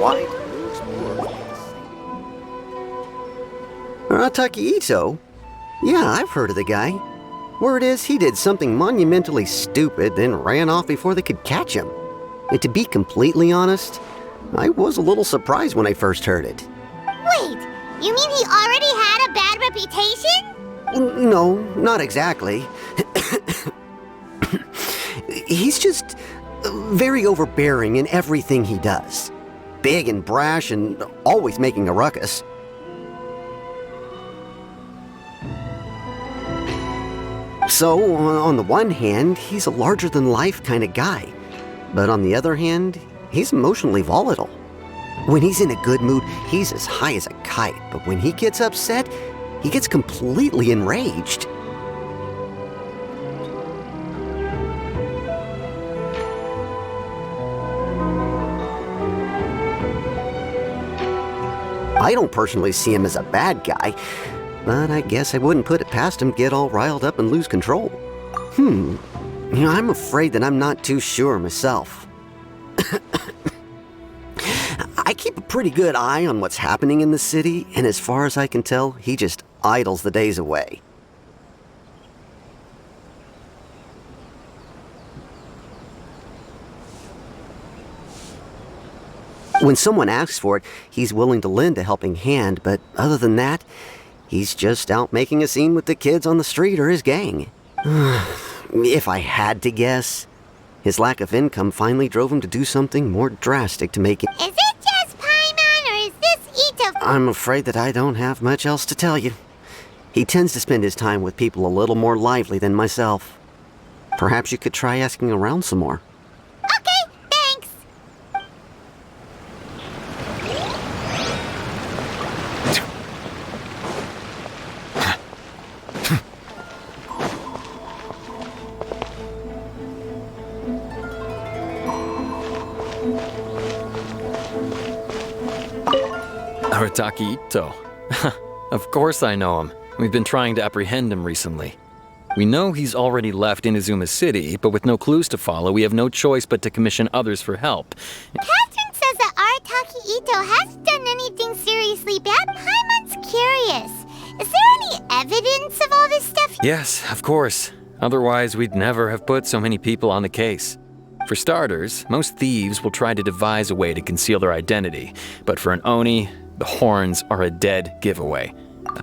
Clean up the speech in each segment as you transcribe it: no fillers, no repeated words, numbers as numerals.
wide Takahito? Yeah, I've heard of the guy. Word is he did something monumentally stupid, then ran off before they could catch him. And to be completely honest, I was a little surprised when I first heard it. Wait, you mean he already had a bad reputation? No, not exactly. He's just very overbearing in everything he does. Big and brash and always making a ruckus. So, on the one hand, he's a larger-than-life kind of guy. But on the other hand, he's emotionally volatile. When he's in a good mood, he's as high as a kite. But when he gets upset, he gets completely enraged. I don't personally see him as a bad guy, but I guess I wouldn't put it past him to get all riled up and lose control. I'm afraid that I'm not too sure myself. I keep a pretty good eye on what's happening in the city, and as far as I can tell, he just idles the days away. When someone asks for it, he's willing to lend a helping hand, but other than that, he's just out making a scene with the kids on the street or his gang. If I had to guess, his lack of income finally drove him to do something more drastic to make it. Is it just Paimon, or is this Ito? I'm afraid that I don't have much else to tell you. He tends to spend his time with people a little more lively than myself. Perhaps you could try asking around some more. Okay, thanks. Arataki Ito. Of course I know him. We've been trying to apprehend him recently. We know he's already left Inazuma City, but with no clues to follow, we have no choice but to commission others for help. Catherine says that Arataki Ito hasn't done anything seriously bad. Paimon's curious. Is there any evidence of all this stuff? Yes, of course. Otherwise, we'd never have put so many people on the case. For starters, most thieves will try to devise a way to conceal their identity, but for an Oni, the horns are a dead giveaway.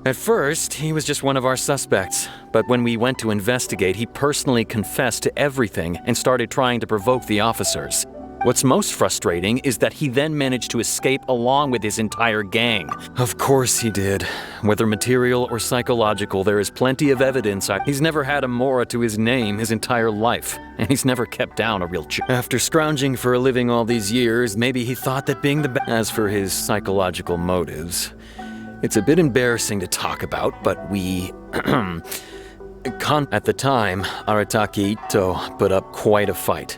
At first, he was just one of our suspects, but when we went to investigate, he personally confessed to everything and started trying to provoke the officers. What's most frustrating is that he then managed to escape along with his entire gang. Of course he did. Whether material or psychological, there is plenty of evidence. He's never had a Mora to his name his entire life, and he's never kept down a real After scrounging for a living all these years, maybe he thought that being the best. As for his psychological motives, it's a bit embarrassing to talk about, but we... At the time, Arataki Ito put up quite a fight.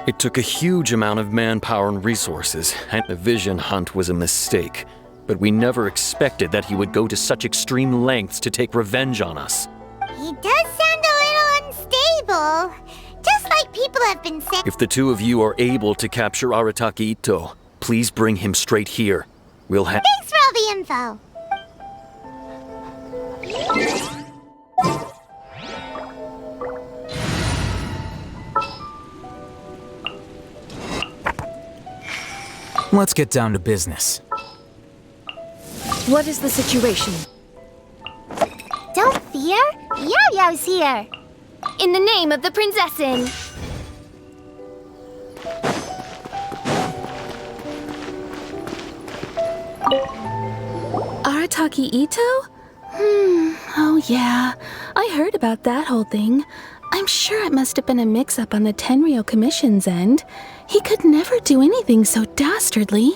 It took a huge amount of manpower and resources, and the vision hunt was a mistake. But we never expected that he would go to such extreme lengths to take revenge on us. He does sound a little unstable. Just like people have been saying. If the two of you are able to capture Arataki Ito, please bring him straight here. We'll have... Thanks for all the info. Let's get down to business. What is the situation? Don't fear. Yao's here. In the name of the Prinzessin. Arataki Ito? Oh yeah. I heard about that whole thing. I'm sure it must have been a mix-up on the Tenryou Commission's end. He could never do anything so dastardly.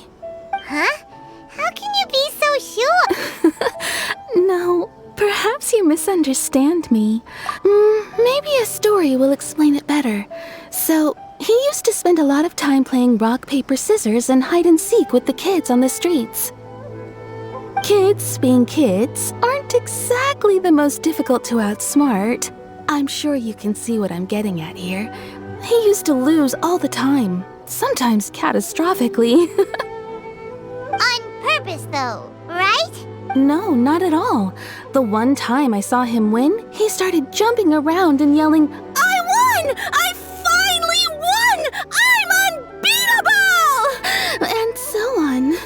Huh? How can you be so sure? No, perhaps you misunderstand me. Maybe a story will explain it better. So, he used to spend a lot of time playing rock, paper, scissors and hide and seek with the kids on the streets. Kids, being kids, aren't exactly the most difficult to outsmart. I'm sure you can see what I'm getting at here. He used to lose all the time, sometimes catastrophically. serious, though, right? No, not at all. The one time I saw him win, he started jumping around and yelling, "I won! I finally won! I'm unbeatable!" And so on.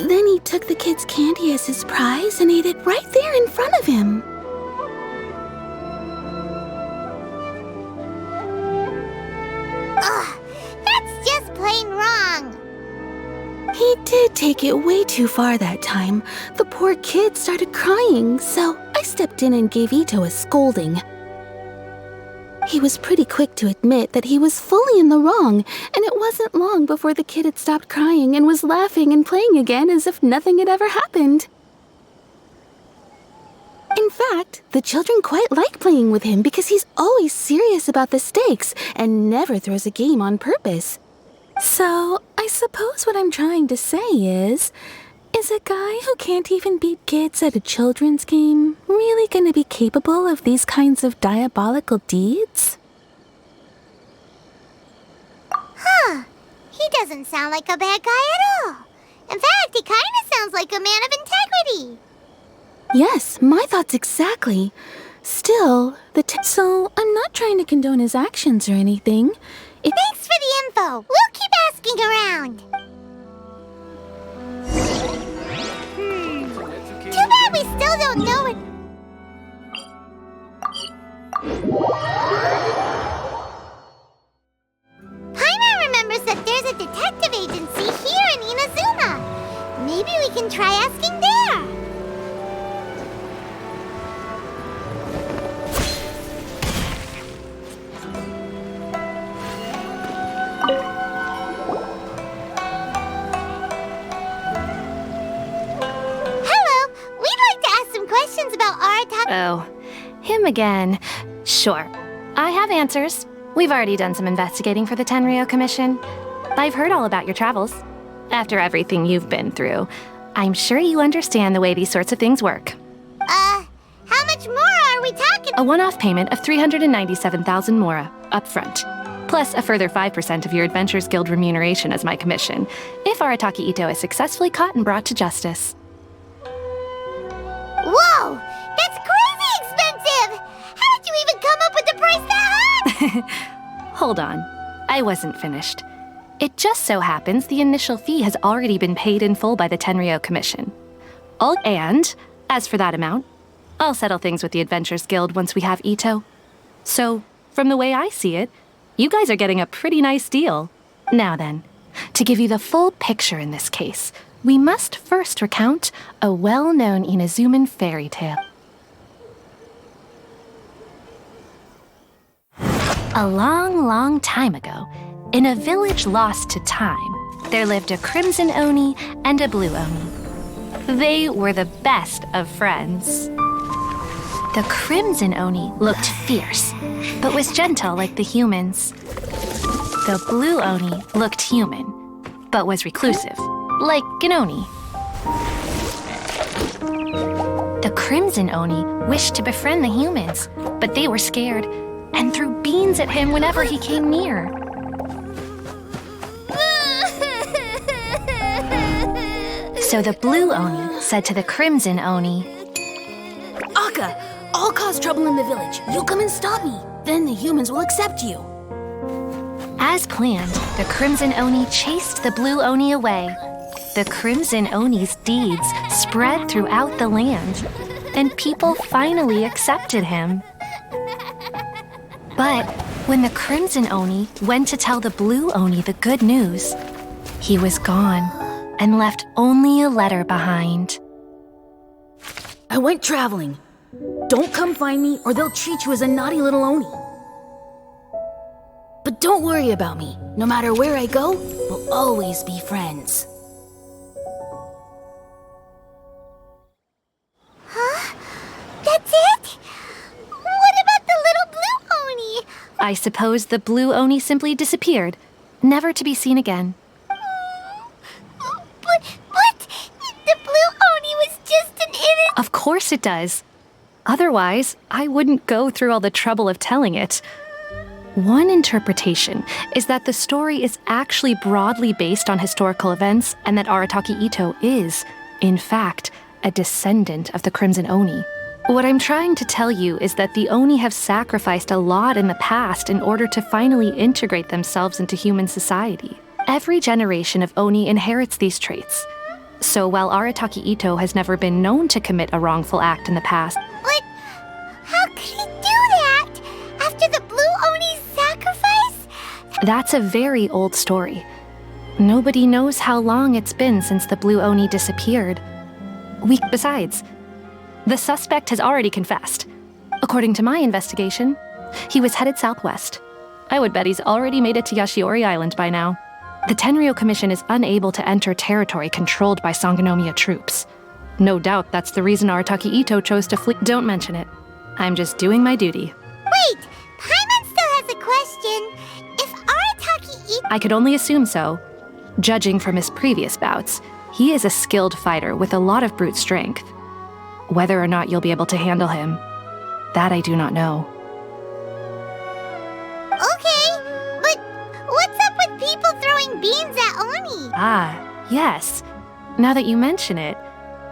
Then he took the kid's candy as his prize and ate it right there in front of him. Ugh, that's just plain wrong. He did take it way too far that time. The poor kid started crying, so I stepped in and gave Ito a scolding. He was pretty quick to admit that he was fully in the wrong, and it wasn't long before the kid had stopped crying and was laughing and playing again as if nothing had ever happened. In fact, the children quite like playing with him because he's always serious about the stakes and never throws a game on purpose. So, I suppose what I'm trying to say is a guy who can't even beat kids at a children's game really going to be capable of these kinds of diabolical deeds? Huh. He doesn't sound like a bad guy at all. In fact, he kind of sounds like a man of integrity. Yes, my thoughts exactly. Still, so I'm not trying to condone his actions or anything. Thanks for the info. We'll keep asking around. Too bad we still don't know it. Paimon remembers that there's a detective agency here in Inazuma. Maybe we can try asking there. About Arataki. Oh, him again. Sure. I have answers. We've already done some investigating for the Tenryou Commission. I've heard all about your travels. After everything you've been through, I'm sure you understand the way these sorts of things work. How much more are we talking? A one-off payment of 397,000 mora, up front. Plus a further 5% of your Adventurers Guild remuneration as my commission, if Arataki Ito is successfully caught and brought to justice. Whoa! That's crazy expensive! How did you even come up with the price that high? Hold on. I wasn't finished. It just so happens the initial fee has already been paid in full by the Tenryou Commission. And, as for that amount, I'll settle things with the Adventurers Guild once we have Ito. So, from the way I see it, you guys are getting a pretty nice deal. Now then, to give you the full picture in this case, we must first recount a well-known Inazuman fairy tale. A long, long time ago, in a village lost to time, there lived a crimson Oni and a blue Oni. They were the best of friends. The crimson Oni looked fierce, but was gentle like the humans. The blue Oni looked human, but was reclusive, like an Oni. The crimson Oni wished to befriend the humans, but they were scared and threw beans at him whenever he came near. So the blue Oni said to the crimson Oni, Akka, I'll cause trouble in the village. You come and stop me. Then the humans will accept you. As planned, the crimson Oni chased the blue Oni away. The crimson Oni's deeds spread throughout the land, and people finally accepted him. But when the crimson Oni went to tell the blue Oni the good news, he was gone and left only a letter behind. I went traveling. Don't come find me or they'll treat you as a naughty little Oni. But don't worry about me. No matter where I go, we'll always be friends. Huh? That's it? What about the little blue Oni? I suppose the blue Oni simply disappeared, never to be seen again. But the blue Oni was just an innocent... Of course it does. Otherwise, I wouldn't go through all the trouble of telling it. One interpretation is that the story is actually broadly based on historical events and that Arataki Itto is, in fact, a descendant of the Crimson Oni. What I'm trying to tell you is that the Oni have sacrificed a lot in the past in order to finally integrate themselves into human society. Every generation of Oni inherits these traits. So while Arataki Itto has never been known to commit a wrongful act in the past, But how could he do that? After the Blue Oni's sacrifice? that's a very old story. Nobody knows how long it's been since the Blue Oni disappeared. Besides, the suspect has already confessed. According to my investigation, he was headed southwest. I would bet he's already made it to Yashiori Island by now. The Tenryou Commission is unable to enter territory controlled by Sangonomiya troops. No doubt that's the reason Arataki Itto chose to flee. Don't mention it. I'm just doing my duty. Wait, Paimon still has a question. If Arataki Itto... I could only assume so. Judging from his previous bouts, he is a skilled fighter with a lot of brute strength. Whether or not you'll be able to handle him, that I do not know. Okay, but what's up with people throwing beans at Oni? Ah, yes. Now that you mention it,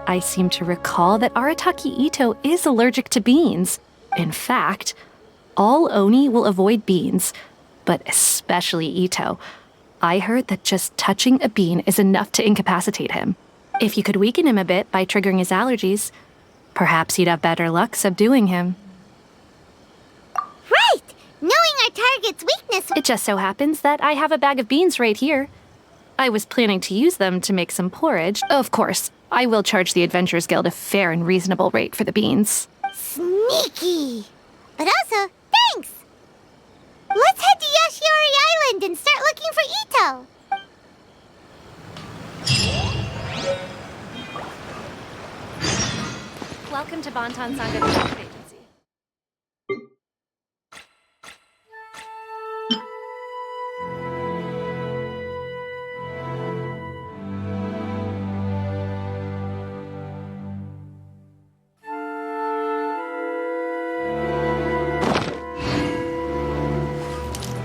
I seem to recall that Arataki Itto is allergic to beans. In fact, all Oni will avoid beans, but especially Itto. I heard that just touching a bean is enough to incapacitate him. If you could weaken him a bit by triggering his allergies, perhaps you'd have better luck subduing him. Right! Knowing our target's weakness... It just so happens that I have a bag of beans right here. I was planning to use them to make some porridge. Of course, I will charge the Adventurers Guild a fair and reasonable rate for the beans. Sneaky! But also, thanks! Let's head to Yashiori Island and start looking for Itto! Welcome to Bonton Sanga Detective Agency.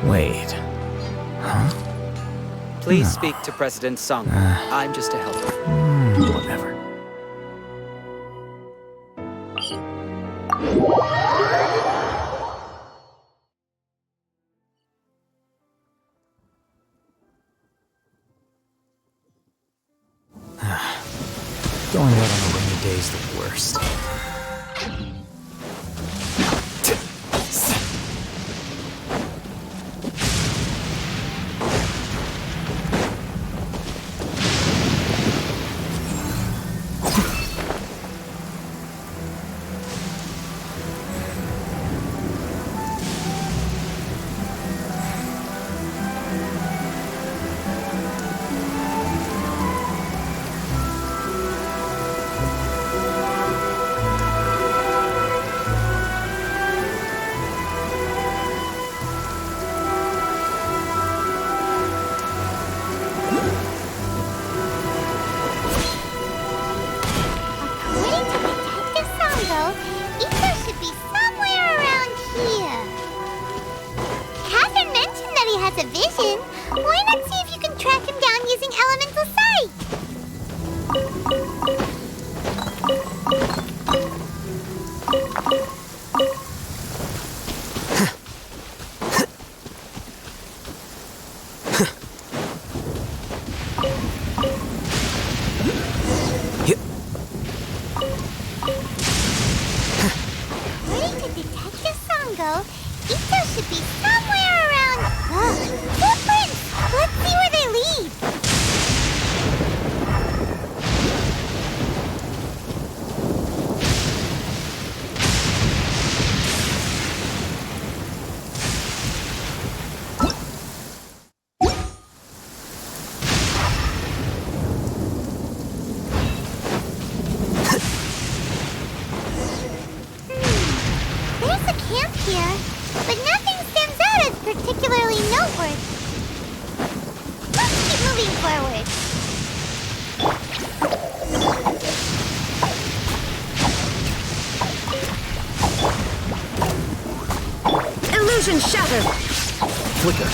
Wait. Huh? Please speak to President Sung. I'm just a helper. Whatever. Going out on a rainy day is the worst. According to Detective Sango, Itto should be somewhere around here. Catherine mentioned that he has a vision. Why not see if you can track him down using elemental sight? According to Detective Sango, Itto should be somewhere around... Footprints! Let's see where they lead. There's a camp here, but nothing stands out as particularly noteworthy. Let's keep moving forward. Illusion shattered! flicker.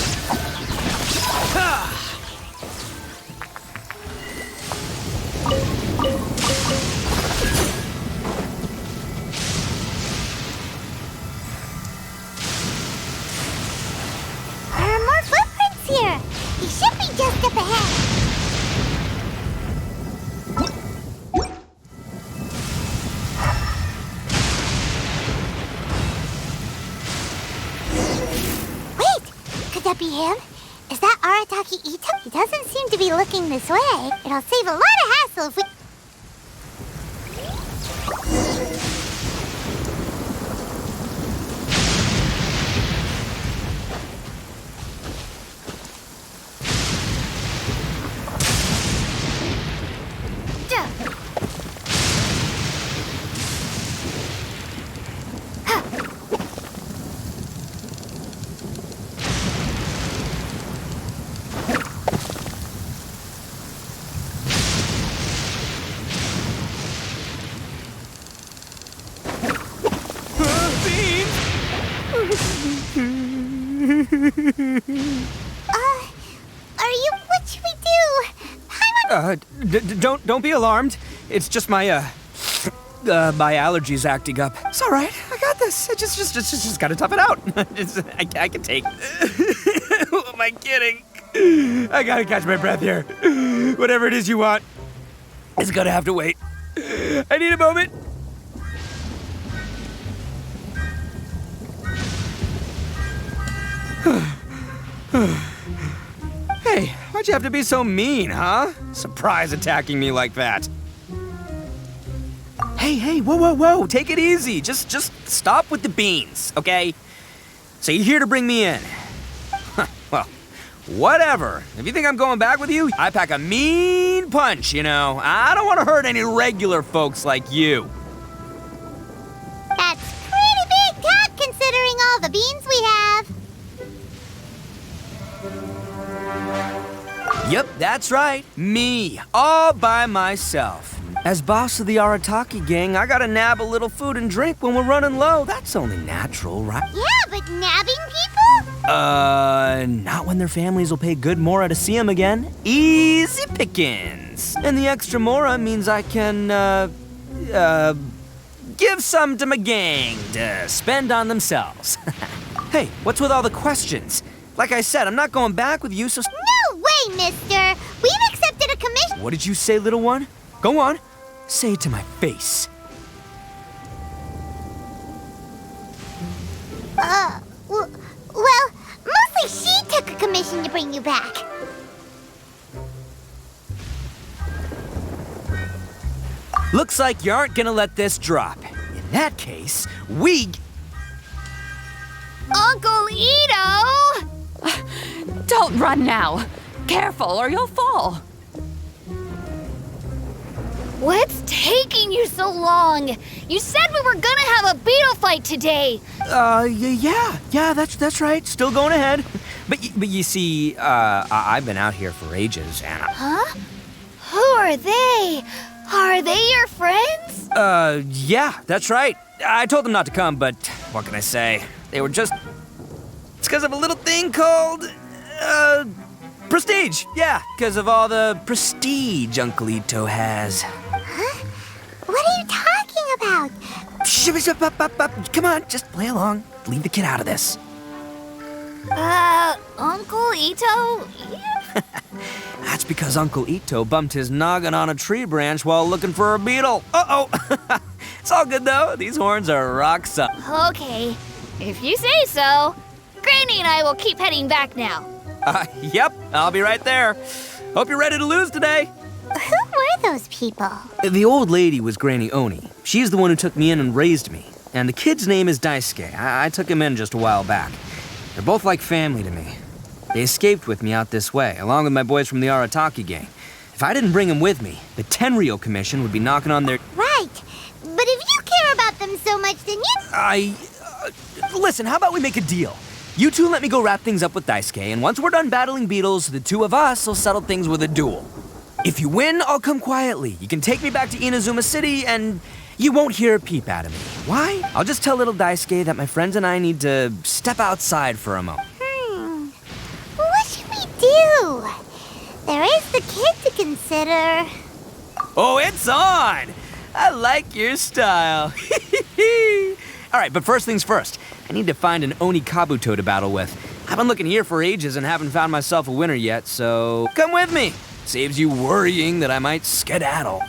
There are more footprints here. He should be just up ahead. Wait! Could that be him? Is that Arataki Ito? He doesn't seem to be looking this way. It'll save a lot of hassle if we... Are you... What should we do? Don't be alarmed. It's just my my allergies acting up. It's all right. I got this. I just gotta tough it out. I can take. Who am I kidding? I gotta catch my breath here. Whatever it is you want, it's gonna have to wait. I need a moment. Hey, why'd you have to be so mean, huh? Surprise attacking me like that. Hey, whoa, take it easy. Just stop with the beans, okay? So you're here to bring me in. Well, whatever. If you think I'm going back with you, I pack a mean punch, you know. I don't want to hurt any regular folks like you. That's pretty big talk considering all the beans we have. Yep, that's right. Me, all by myself. As boss of the Arataki gang, I gotta nab a little food and drink when we're running low. That's only natural, right? Yeah, but nabbing people? Not when their families will pay good mora to see them again. Easy pickings. And the extra mora means I can, give some to my gang to spend on themselves. Hey, what's with all the questions? Like I said, I'm not going back with you, so... No way, mister! We've accepted a commission... What did you say, little one? Go on. Say it to my face. Well, mostly she took a commission to bring you back. Looks like you aren't gonna let this drop. In that case, we... Uncle Ito! Don't run now. Careful or you'll fall. What's taking you so long? You said we were gonna have a beetle fight today. Yeah, that's right. Still going ahead. But you see, I've been out here for ages, and... Huh? Who are they? Are they your friends? Yeah, that's right. I told them not to come, but what can I say? They were just... It's because of a little thing called... prestige. Yeah, because of all the prestige Uncle Ito has. Huh? What are you talking about? Come on, just play along. Leave the kid out of this. Uncle Ito? That's because Uncle Ito bumped his noggin on a tree branch while looking for a beetle. Uh-oh. It's all good, though. These horns are rock solid. Okay, if you say so. Granny and I will keep heading back now. Yep, I'll be right there. Hope you're ready to lose today. Who were those people? The old lady was Granny Oni. She's the one who took me in and raised me. And the kid's name is Daisuke. I took him in just a while back. They're both like family to me. They escaped with me out this way, along with my boys from the Arataki gang. If I didn't bring them with me, the Tenryo Commission would be knocking on their... Right. But if you care about them so much, then you... Listen, how about we make a deal? You two let me go wrap things up with Daisuke, and once we're done battling beetles, the two of us will settle things with a duel. If you win, I'll come quietly. You can take me back to Inazuma City, and you won't hear a peep out of me. Why? I'll just tell little Daisuke that my friends and I need to step outside for a moment. Phew! There is the kid to consider. Oh, it's on! I like your style. Alright, but first things first. I need to find an Oni Kabuto to battle with. I've been looking here for ages and haven't found myself a winner yet, so come with me. Saves you worrying that I might skedaddle.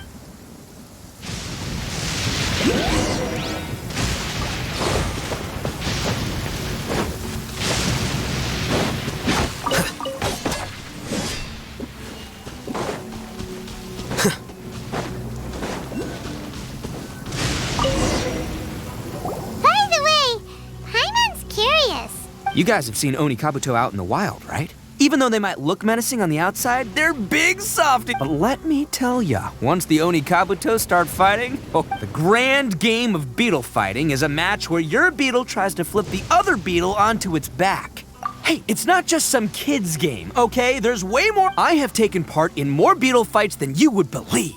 You guys have seen Oni Kabuto out in the wild, right? Even though they might look menacing on the outside, they're big softy. But let me tell ya, once the Oni Kabuto start fighting, the grand game of beetle fighting is a match where your beetle tries to flip the other beetle onto its back. Hey, it's not just some kid's game, okay? There's way more. I have taken part in more beetle fights than you would believe.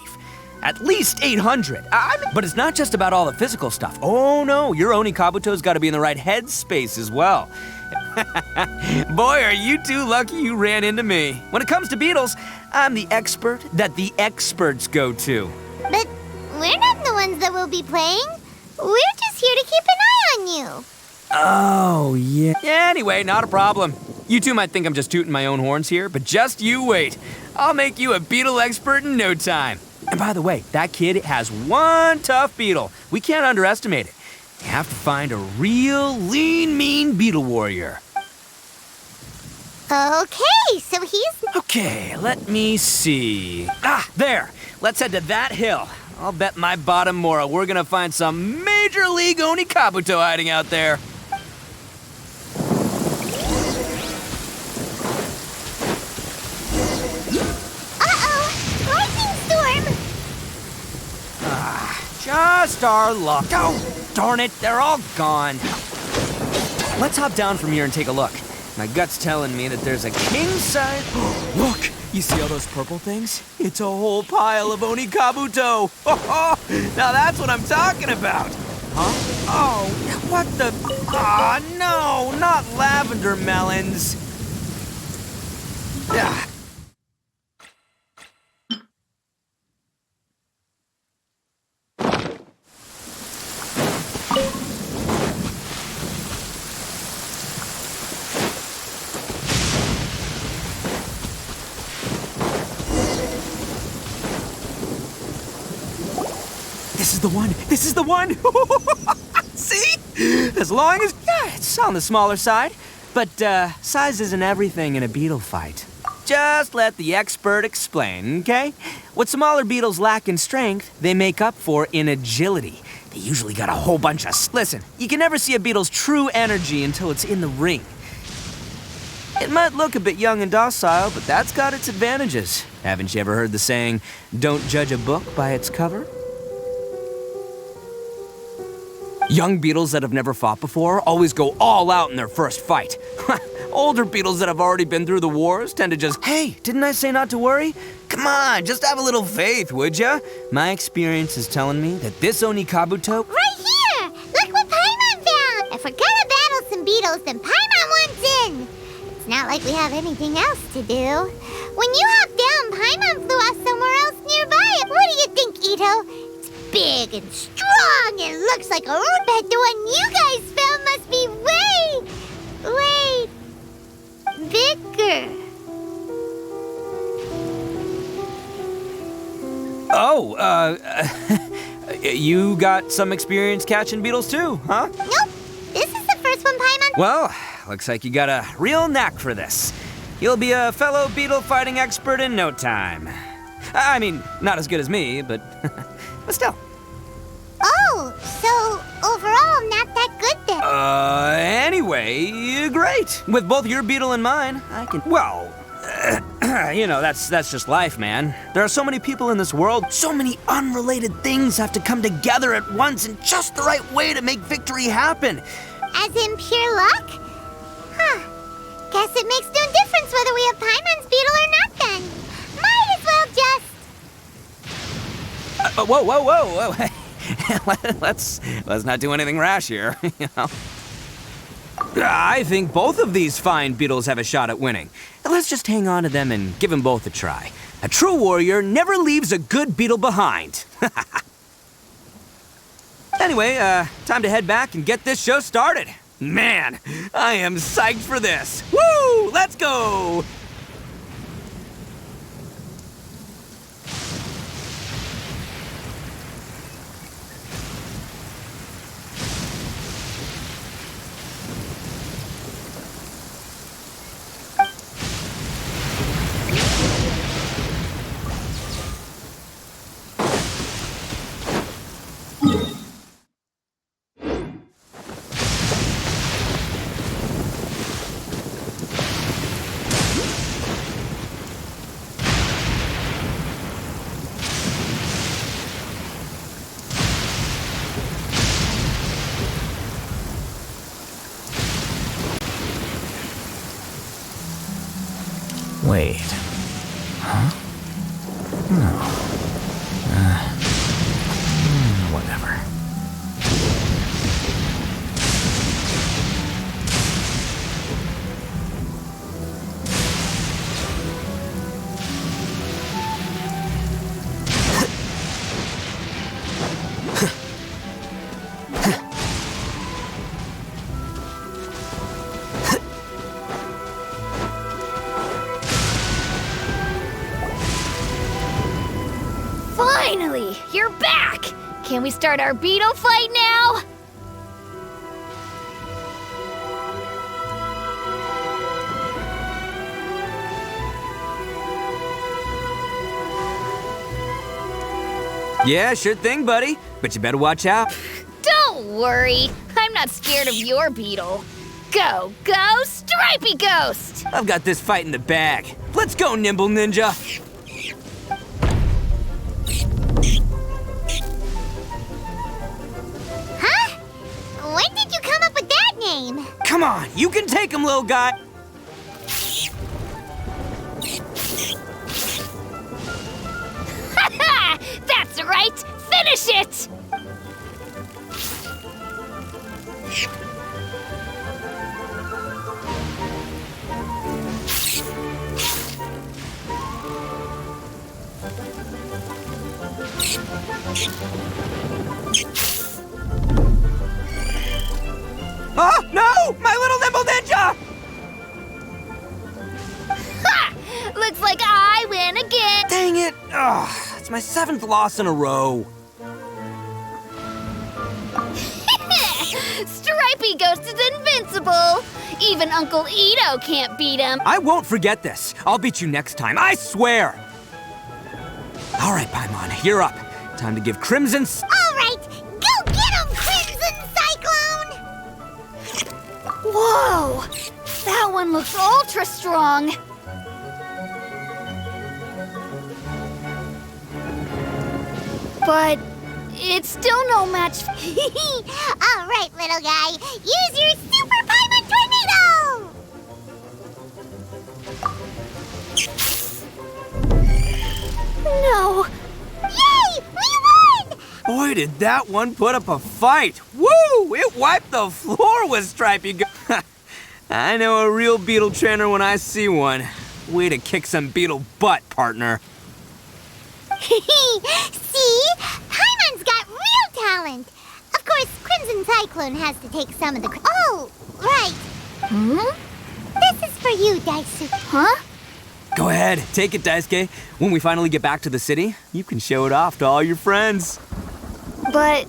At least 800. But it's not just about all the physical stuff. Oh no, your Oni Kabuto's gotta be in the right headspace as well. Boy, are you two lucky you ran into me. When it comes to beetles, I'm the expert that the experts go to. But we're not the ones that will be playing. We're just here to keep an eye on you. Oh, yeah. Yeah, anyway, not a problem. You two might think I'm just tooting my own horns here, but just you wait. I'll make you a beetle expert in no time. And by the way, that kid has one tough beetle. We can't underestimate it. You have to find a real lean, mean beetle warrior. Okay, so he's... Okay, let me see. Ah, there. Let's head to that hill. I'll bet my bottom moral we're gonna find some major league Oni Kabuto hiding out there. Just our luck. Oh, darn it, they're all gone. Let's hop down from here and take a look. My gut's telling me that there's a king-size... Look, you see all those purple things? It's a whole pile of Oni Kabuto. Now that's what I'm talking about. Huh? Oh, what the... Ah, no, not lavender melons. Ah. This is the one! This is the one! See? As long as... Yeah, it's on the smaller side. But, size isn't everything in a beetle fight. Just let the expert explain, okay? What smaller beetles lack in strength, they make up for in agility. They usually got a whole bunch of... Listen, you can never see a beetle's true energy until it's in the ring. It might look a bit young and docile, but that's got its advantages. Haven't you ever heard the saying, don't judge a book by its cover? Young beetles that have never fought before always go all out in their first fight. Older beetles that have already been through the wars tend to just, hey, didn't I say not to worry? Come on, just have a little faith, would ya? My experience is telling me that this Oni Kabuto... Right here! Look what Paimon found! If we're gonna battle some beetles, then Paimon wants in! It's not like we have anything else to do. When you hopped down, Paimon flew off somewhere else nearby. What do you think, Ito? Big and strong and looks like a root. Bet the one you guys found must be way bigger. Oh, you got some experience catching beetles too, huh? Nope. This is the first one, Paimon. Well, looks like you got a real knack for this. You'll be a fellow beetle fighting expert in no time. I mean, not as good as me, but still. Oh, so overall not that good then. Anyway, great. With both your beetle and mine, I can... Well, you know, that's just life, man. There are so many people in this world, so many unrelated things have to come together at once in just the right way to make victory happen. As in pure luck? Huh. Guess it makes no difference whether we have Paimon's beetle or not then. Might as well just... Whoa. let's not do anything rash here, you know. I think both of these fine beetles have a shot at winning. Let's just hang on to them and give them both a try. A true warrior never leaves a good beetle behind. Anyway, time to head back and get this show started. Man, I am psyched for this. Woo! Let's go! Wait. Huh? No. Whatever. Finally, you're back! Can we start our beetle fight now? Yeah, sure thing, buddy. But you better watch out. Don't worry, I'm not scared of your beetle. Go, go, Stripey Ghost! I've got this fight in the bag. Let's go, Nimble Ninja. Huh? When did you come up with that name? Come on, you can take him, little guy. Ha! That's right! Finish it! Oh, no! My little Nimble Ninja! Ha! Looks like I win again! Dang it! Ugh, it's my 7th loss in a row. Stripey Ghost is invincible! Even Uncle Ito can't beat him! I won't forget this. I'll beat you next time, I swear! All right, Paimon, you're up. Time to give Crimson... All right, go get him, Crimson Cyclone! Whoa! That one looks ultra strong! But it's still no match. All right, little guy, use your Super Paimon Tornado! No! Yay! We won! Boy, did that one put up a fight. Woo! It wiped the floor with Stripey I know a real beetle trainer when I see one. Way to kick some beetle butt, partner. See? Paimon's got real talent. Of course, Crimson Cyclone has to take some of the... Oh, right. This is for you, Daisuke. Huh? Go ahead, take it, Daisuke. When we finally get back to the city, you can show it off to all your friends. But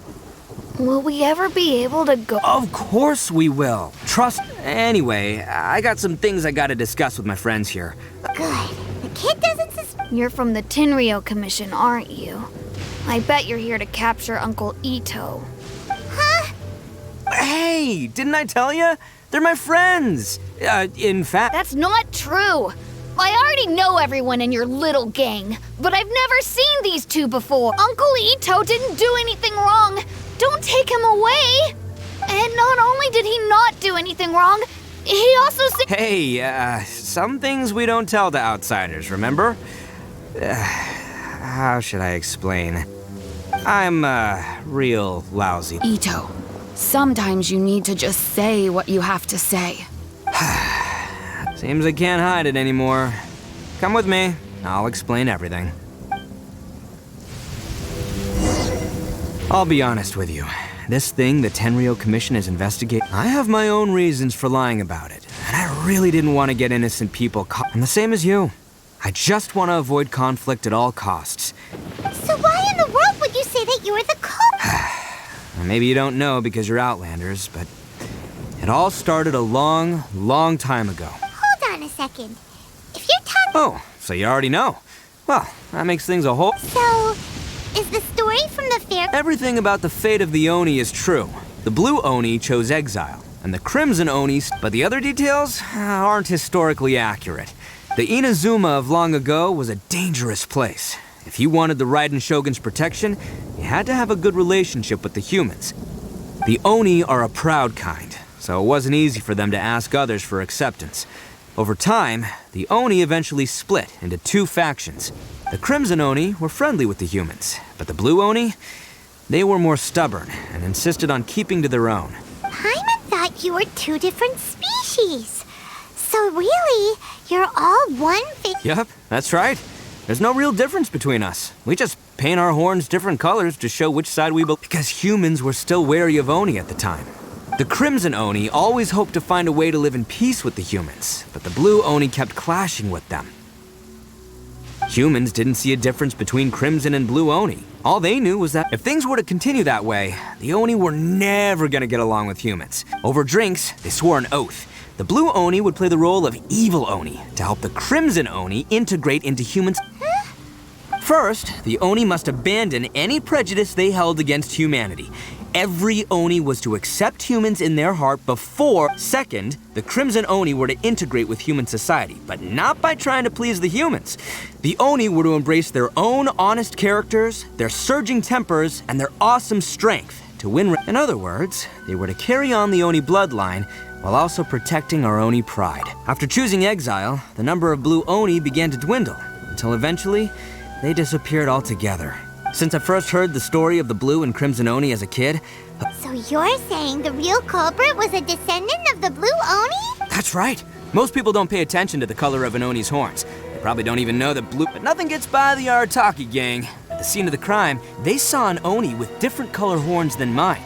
will we ever be able to go? Of course we will. Trust... Anyway, I got some things I gotta discuss with my friends here. Good. The kid doesn't suspect... You're from the Tenryo Commission, aren't you? I bet you're here to capture Uncle Ito. Huh? Hey, didn't I tell you? They're my friends. In fact... That's not true. I already know everyone in your little gang, but I've never seen these two before. Uncle Ito didn't do anything wrong. Don't take him away. And not only did he not do anything wrong, he also said... Hey, some things we don't tell to outsiders, remember? How should I explain? I'm, real lousy. Ito, Sometimes you need to just say what you have to say. Seems I can't hide it anymore. Come with me. I'll explain everything. I'll be honest with you. This thing the Tenryou Commission is investigating, I have my own reasons for lying about it. And I really didn't want to get innocent people caught. I'm the same as you. I just want to avoid conflict at all costs. So why in the world would you say that you were the culprit? Maybe you don't know because you're Outlanders, but it all started a long, long time ago. Hold on a second. If you're talking... Oh, so you already know. Well, that makes things a whole... So, is the story from the fair... Everything about the fate of the Oni is true. The Blue Oni chose exile, and the Crimson Oni... But the other details aren't historically accurate. The Inazuma of long ago was a dangerous place. If you wanted the Raiden Shogun's protection, you had to have a good relationship with the humans. The Oni are a proud kind, so it wasn't easy for them to ask others for acceptance. Over time, the Oni eventually split into two factions. The Crimson Oni were friendly with the humans, but the Blue Oni, they were more stubborn and insisted on keeping to their own. Paimon thought you were two different species. So really, you're all one Yep, that's right. There's no real difference between us. We just paint our horns different colors to show which side we belong. Because humans were still wary of Oni at the time. The Crimson Oni always hoped to find a way to live in peace with the humans, but the Blue Oni kept clashing with them. Humans didn't see a difference between Crimson and Blue Oni. All they knew was that if things were to continue that way, the Oni were never gonna get along with humans. Over drinks, they swore an oath. The Blue Oni would play the role of Evil Oni to help the Crimson Oni integrate into humans. First, the Oni must abandon any prejudice they held against humanity. Every Oni was to accept humans in their heart before. Second, the Crimson Oni were to integrate with human society, but not by trying to please the humans. The Oni were to embrace their own honest characters, their surging tempers, and their awesome strength to win. In other words, they were to carry on the Oni bloodline while also protecting our Oni pride. After choosing exile, the number of Blue Oni began to dwindle, until eventually, they disappeared altogether. Since I first heard the story of the Blue and Crimson Oni as a kid... So you're saying the real culprit was a descendant of the Blue Oni? That's right. Most people don't pay attention to the color of an Oni's horns. They probably don't even know that blue... But nothing gets by the Arataki gang. At the scene of the crime, they saw an Oni with different color horns than mine.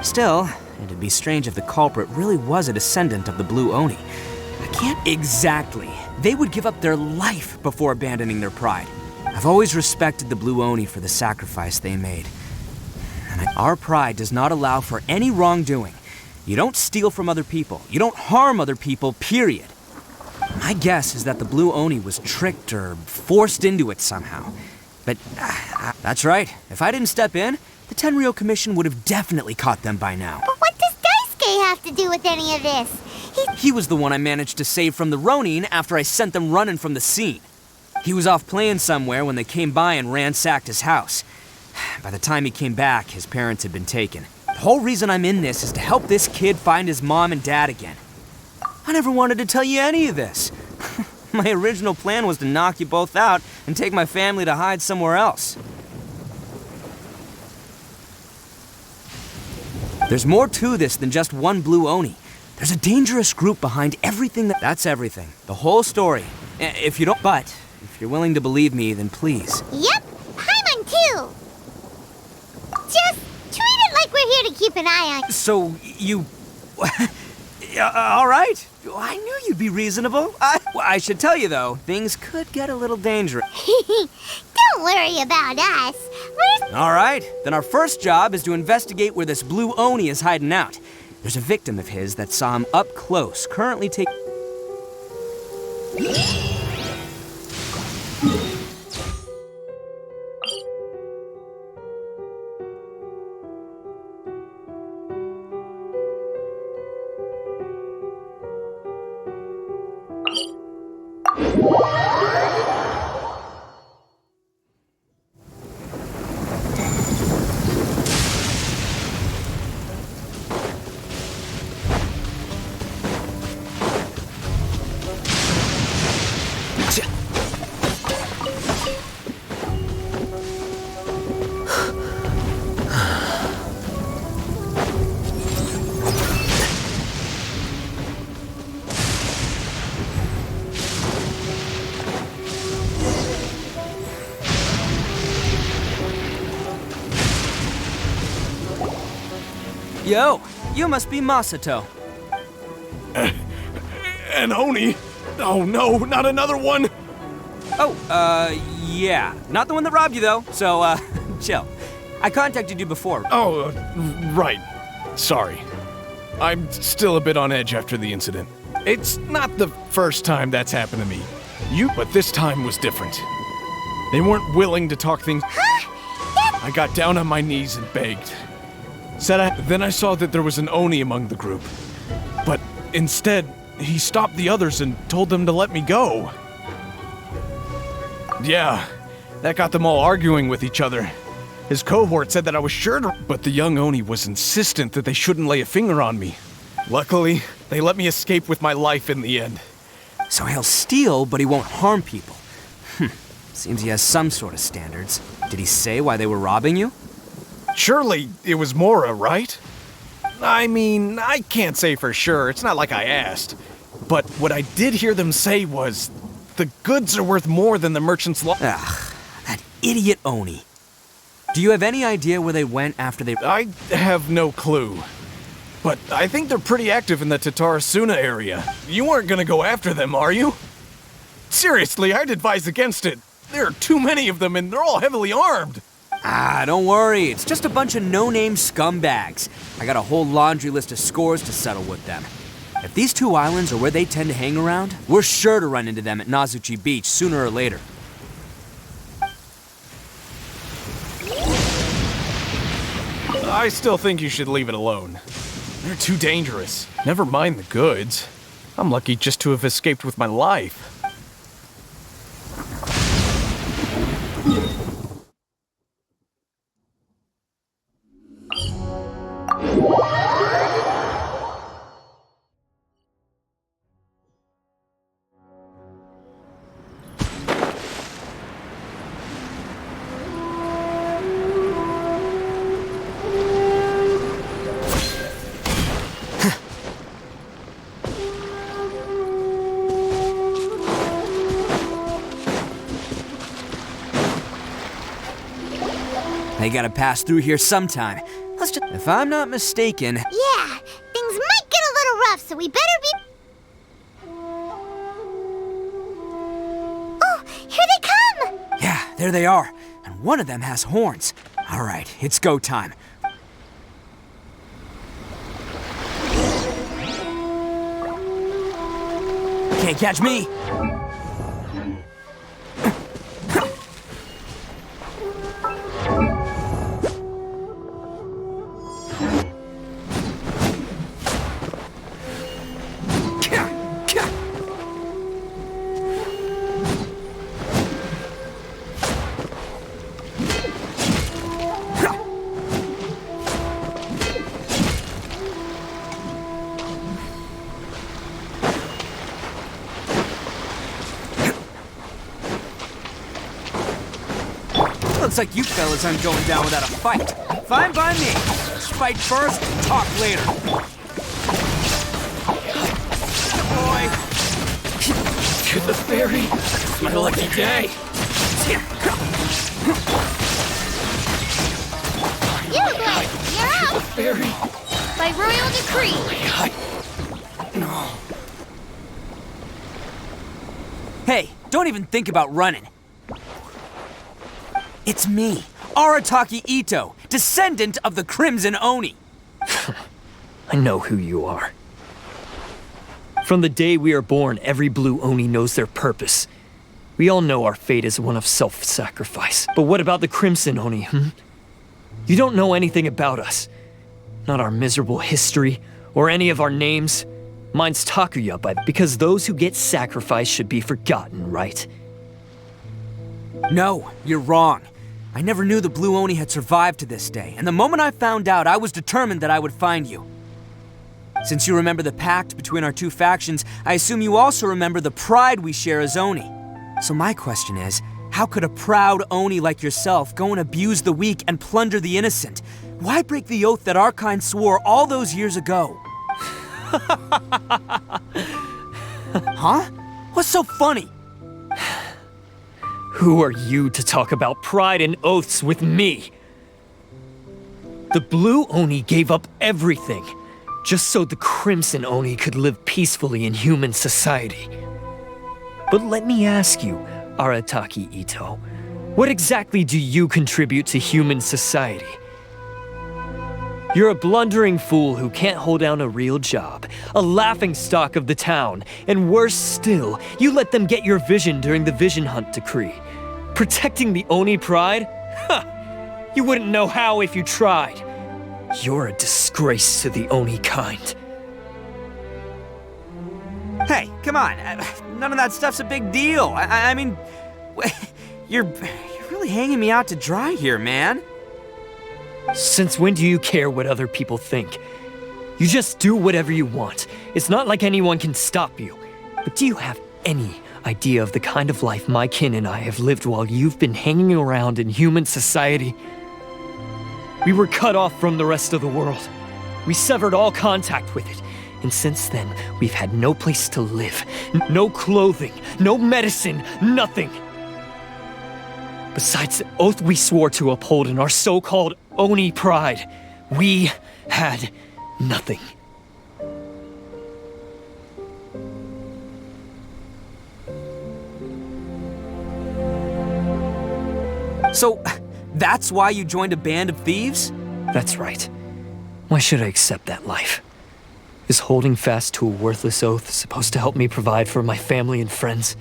Still, it'd be strange if the culprit really was a descendant of the Blue Oni. I can't exactly. They would give up their life before abandoning their pride. I've always respected the Blue Oni for the sacrifice they made. And our pride does not allow for any wrongdoing. You don't steal from other people. You don't harm other people, period. My guess is that the Blue Oni was tricked or forced into it somehow. But that's right. If I didn't step in, the Tenryou Commission would have definitely caught them by now. But what does Daisuke have to do with any of this? He was the one I managed to save from the Ronin after I sent them running from the scene. He was off playing somewhere when they came by and ransacked his house. By the time he came back, his parents had been taken. The whole reason I'm in this is to help this kid find his mom and dad again. I never wanted to tell you any of this. My original plan was to knock you both out and take my family to hide somewhere else. There's more to this than just one Blue Oni. There's a dangerous group behind everything That's everything. The whole story. If you don't... But, if you're willing to believe me, then please. Yep, Paimon too. Just treat it like we're here to keep an eye on... So, you... all right. I knew you'd be reasonable. I should tell you, though, things could get a little dangerous. Don't worry about us. All right. Then our first job is to investigate where this Blue Oni is hiding out. There's a victim of his that saw him up close, currently taking... Yo, you must be Masato. An Oni? Oh no, not another one! Oh, yeah. Not the one that robbed you, though, so, chill. I contacted you before. Oh, right. Sorry. I'm still a bit on edge after the incident. It's not the first time that's happened to me. But this time was different. They weren't willing to talk things. I got down on my knees and begged. Then I saw that there was an Oni among the group. But instead, he stopped the others and told them to let me go. Yeah, that got them all arguing with each other. His cohort said that I was sure to, but the young Oni was insistent that they shouldn't lay a finger on me. Luckily, they let me escape with my life in the end. So he'll steal, but he won't harm people. Seems he has some sort of standards. Did he say why they were robbing you? Surely it was Mora, right? I mean, I can't say for sure. It's not like I asked. But what I did hear them say was, the goods are worth more than the merchant's Ugh, that idiot Oni. Do you have any idea where they went after they... I have no clue. But I think they're pretty active in the Tatarasuna area. You aren't gonna go after them, are you? Seriously, I'd advise against it. There are too many of them and they're all heavily armed. Don't worry. It's just a bunch of no-name scumbags. I got a whole laundry list of scores to settle with them. If these two islands are where they tend to hang around, we're sure to run into them at Nazuchi Beach sooner or later. I still think you should leave it alone. They're too dangerous. Never mind the goods. I'm lucky just to have escaped with my life. They gotta pass through here sometime. Let's just... If I'm not mistaken... Yeah, things might get a little rough, so we better be... Oh, here they come! Yeah, there they are. And one of them has horns. All right, it's go time. Can't catch me. Looks like you fellas aren't going down without a fight. Fine by me. Fight first, talk later. Boy. To the ferry. It's my lucky day. You good? You're out! Ferry. By royal decree. No. Hey, don't even think about running. It's me, Arataki Ito, descendant of the Crimson Oni. I know who you are. From the day we are born, every blue Oni knows their purpose. We all know our fate is one of self-sacrifice. But what about the Crimson Oni, You don't know anything about us. Not our miserable history, or any of our names. Mine's Takuya, because those who get sacrificed should be forgotten, right? No, you're wrong. I never knew the Blue Oni had survived to this day, and the moment I found out, I was determined that I would find you. Since you remember the pact between our two factions, I assume you also remember the pride we share as Oni. So my question is, how could a proud Oni like yourself go and abuse the weak and plunder the innocent? Why break the oath that our kind swore all those years ago? Huh? What's so funny? Who are you to talk about pride and oaths with me? The Blue Oni gave up everything, just so the Crimson Oni could live peacefully in human society. But let me ask you, Arataki Ito, what exactly do you contribute to human society? You're a blundering fool who can't hold down a real job, a laughingstock of the town, and worse still, you let them get your vision during the Vision Hunt decree. Protecting the Oni pride? Ha! You wouldn't know how if you tried. You're a disgrace to the Oni kind. Hey, come on. None of that stuff's a big deal. I mean, you're really hanging me out to dry here, man. Since when do you care what other people think? You just do whatever you want. It's not like anyone can stop you. But do you have any idea of the kind of life my kin and I have lived while you've been hanging around in human society? We were cut off from the rest of the world. We severed all contact with it. And since then, we've had no place to live, no clothing, no medicine, nothing. Besides the oath we swore to uphold in our so-called Oni pride, we had nothing. So, that's why you joined a band of thieves? That's right. Why should I accept that life? Is holding fast to a worthless oath supposed to help me provide for my family and friends?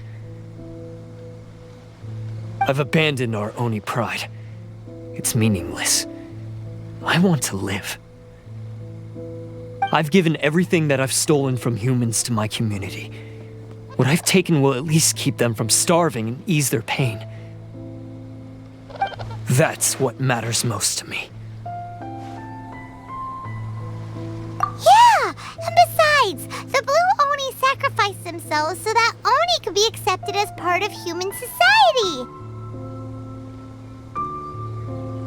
I've abandoned our Oni pride. It's meaningless. I want to live. I've given everything that I've stolen from humans to my community. What I've taken will at least keep them from starving and ease their pain. That's what matters most to me. Yeah! And besides, the Blue Oni sacrificed themselves so that Oni could be accepted as part of human society.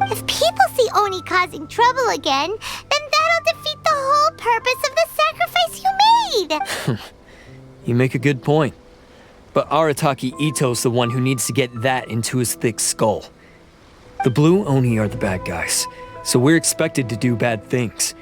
If people see Oni causing trouble again, then that'll defeat the whole purpose of the sacrifice you made! You make a good point. But Arataki Ito's the one who needs to get that into his thick skull. The Blue Oni are the bad guys, so we're expected to do bad things.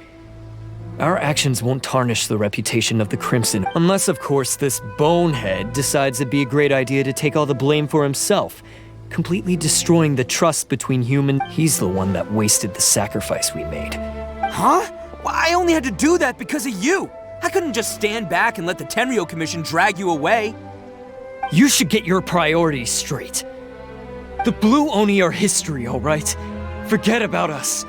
Our actions won't tarnish the reputation of the Crimson, unless, of course, this bonehead decides it'd be a great idea to take all the blame for himself, completely destroying the trust between humans. He's the one that wasted the sacrifice we made. Huh? Well, I only had to do that because of you. I couldn't just stand back and let the Tenryo Commission drag you away. You should get your priorities straight. The Blue Oni are history, all right? Forget about us.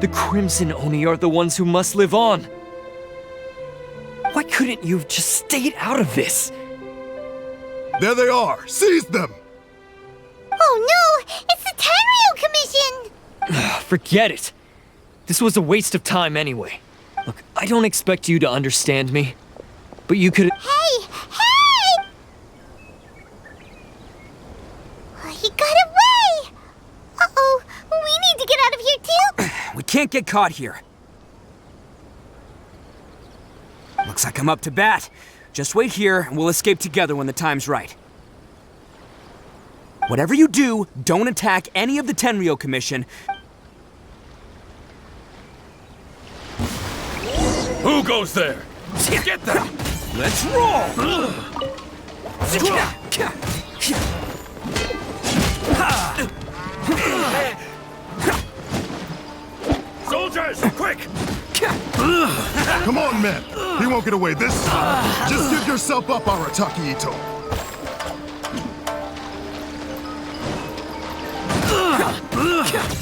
The Crimson Oni are the ones who must live on. Why couldn't you have just stayed out of this? There they are! Seize them! Oh no! It's the Tenryo Commission! Forget it. This was a waste of time anyway. Look, I don't expect you to understand me, but you could— Hey! Hey! He got away! Uh-oh, we need to get out of here too! We can't get caught here. Looks like I'm up to bat. Just wait here and we'll escape together when the time's right. Whatever you do, don't attack any of the Tenryo Commission. Who goes there? Get them! Let's roll! Soldiers, quick! Come on, men! He won't get away this time! Just give yourself up, Arataki Ito!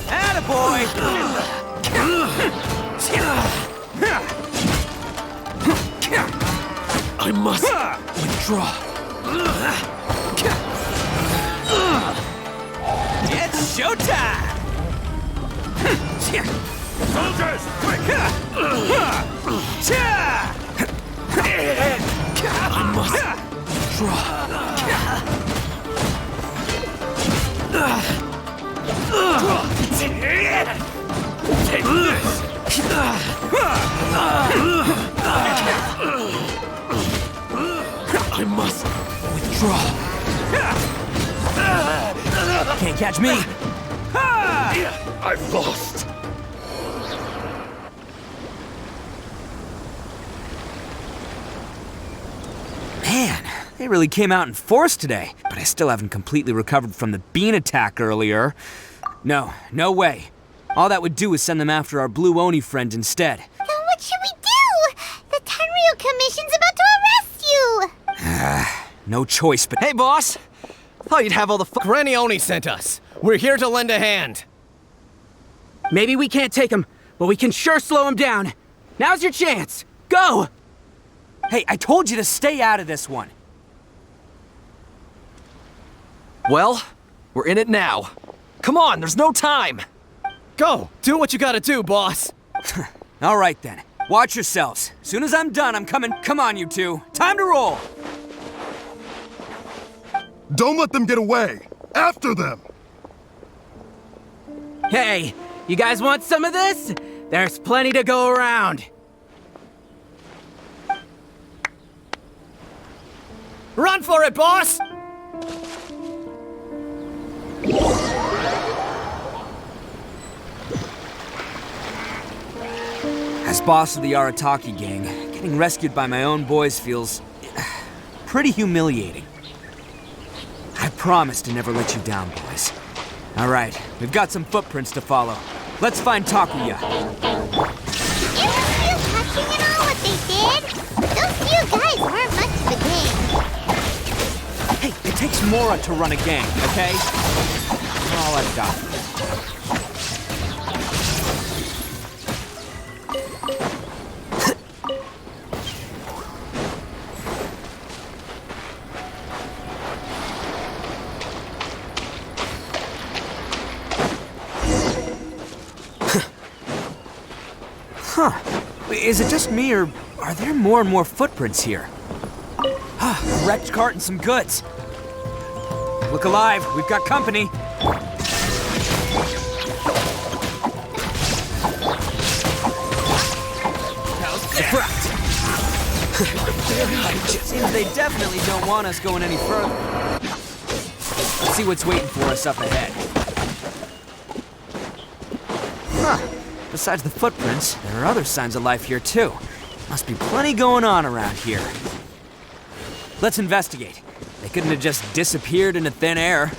Attaboy! I must withdraw. It's showtime! Soldiers, quick! I must Take this! I must withdraw. Can't catch me! I've lost. They really came out in force today, but I still haven't completely recovered from the bean attack earlier. No way. All that would do is send them after our blue Oni friend instead. Then what should we do? The Tenryu Commission's about to arrest you! No choice but— Hey, boss! Thought you'd have all the Granny Oni sent us. We're here to lend a hand. Maybe we can't take him, but we can sure slow him down. Now's your chance. Go! Hey, I told you to stay out of this one. Well, we're in it now. Come on, there's no time. Go, do what you gotta do, boss. All right then. Watch yourselves. Soon as I'm done, I'm coming. Come on, you two. Time to roll. Don't let them get away! After them! Hey, you guys want some of this? There's plenty to go around. Run for it, boss! As boss of the Arataki gang, getting rescued by my own boys feels pretty humiliating. I promise to never let you down, boys. All right, we've got some footprints to follow. Let's find Takuya. It was real touching and all what they did. Those few guys weren't much of a gang. Hey, it takes Mora to run a gang, okay? All I've got. Huh. Is it just me, or are there more and more footprints here? A wrecked cart and some goods. Look alive, we've got company. Seems they definitely don't want us going any further. Let's see what's waiting for us up ahead. Huh. Besides the footprints, there are other signs of life here too. Must be plenty going on around here. Let's investigate. They couldn't have just disappeared into thin air.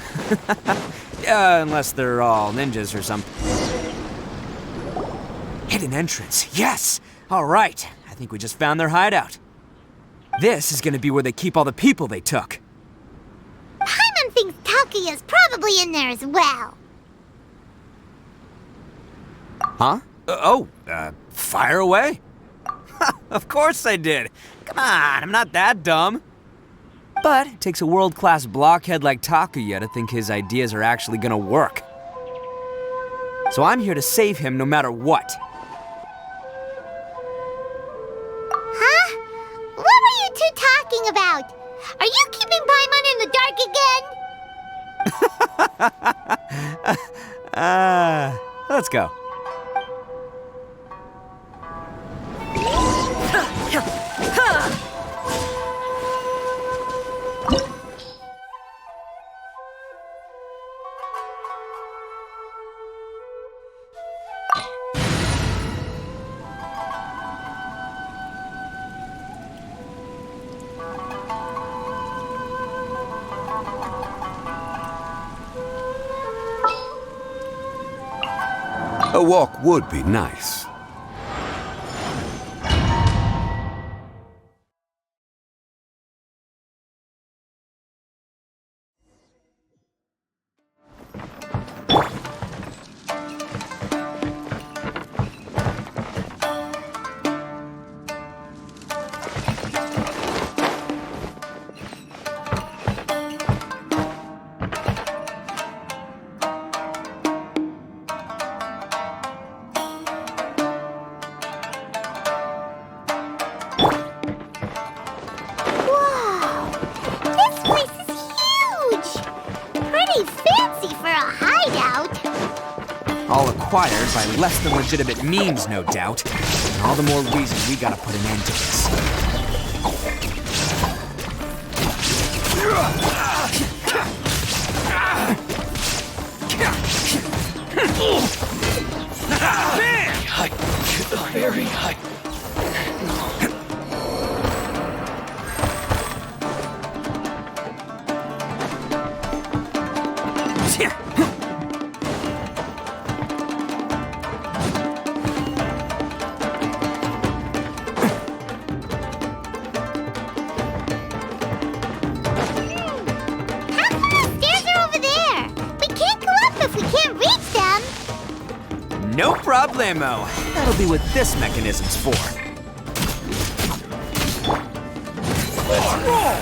Unless they're all ninjas or something. Hidden entrance, yes! All right, I think we just found their hideout. This is gonna be where they keep all the people they took. Paimon thinks Takuya's probably in there as well. Huh? Fire away? Of course I did. Come on, I'm not that dumb. But it takes a world-class blockhead like Takuya to think his ideas are actually gonna work. So I'm here to save him no matter what. Huh? What were you two talking about? Are you keeping Paimon in the dark again? Let's go. A walk would be nice. All acquired by less than legitimate means, no doubt. And all the more reason we gotta put an end to this. Very high. No problemo. That'll be what this mechanism's for. Let's roll!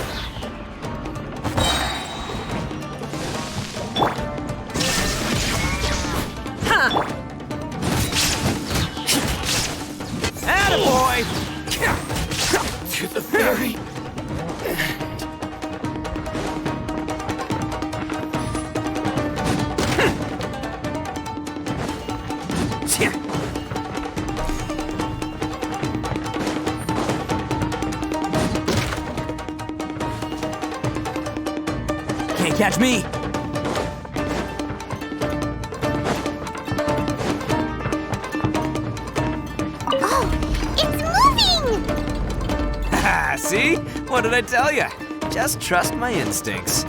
Ha! Attaboy! To the ferry. Can't catch me. See? What did I tell you? Just trust my instincts.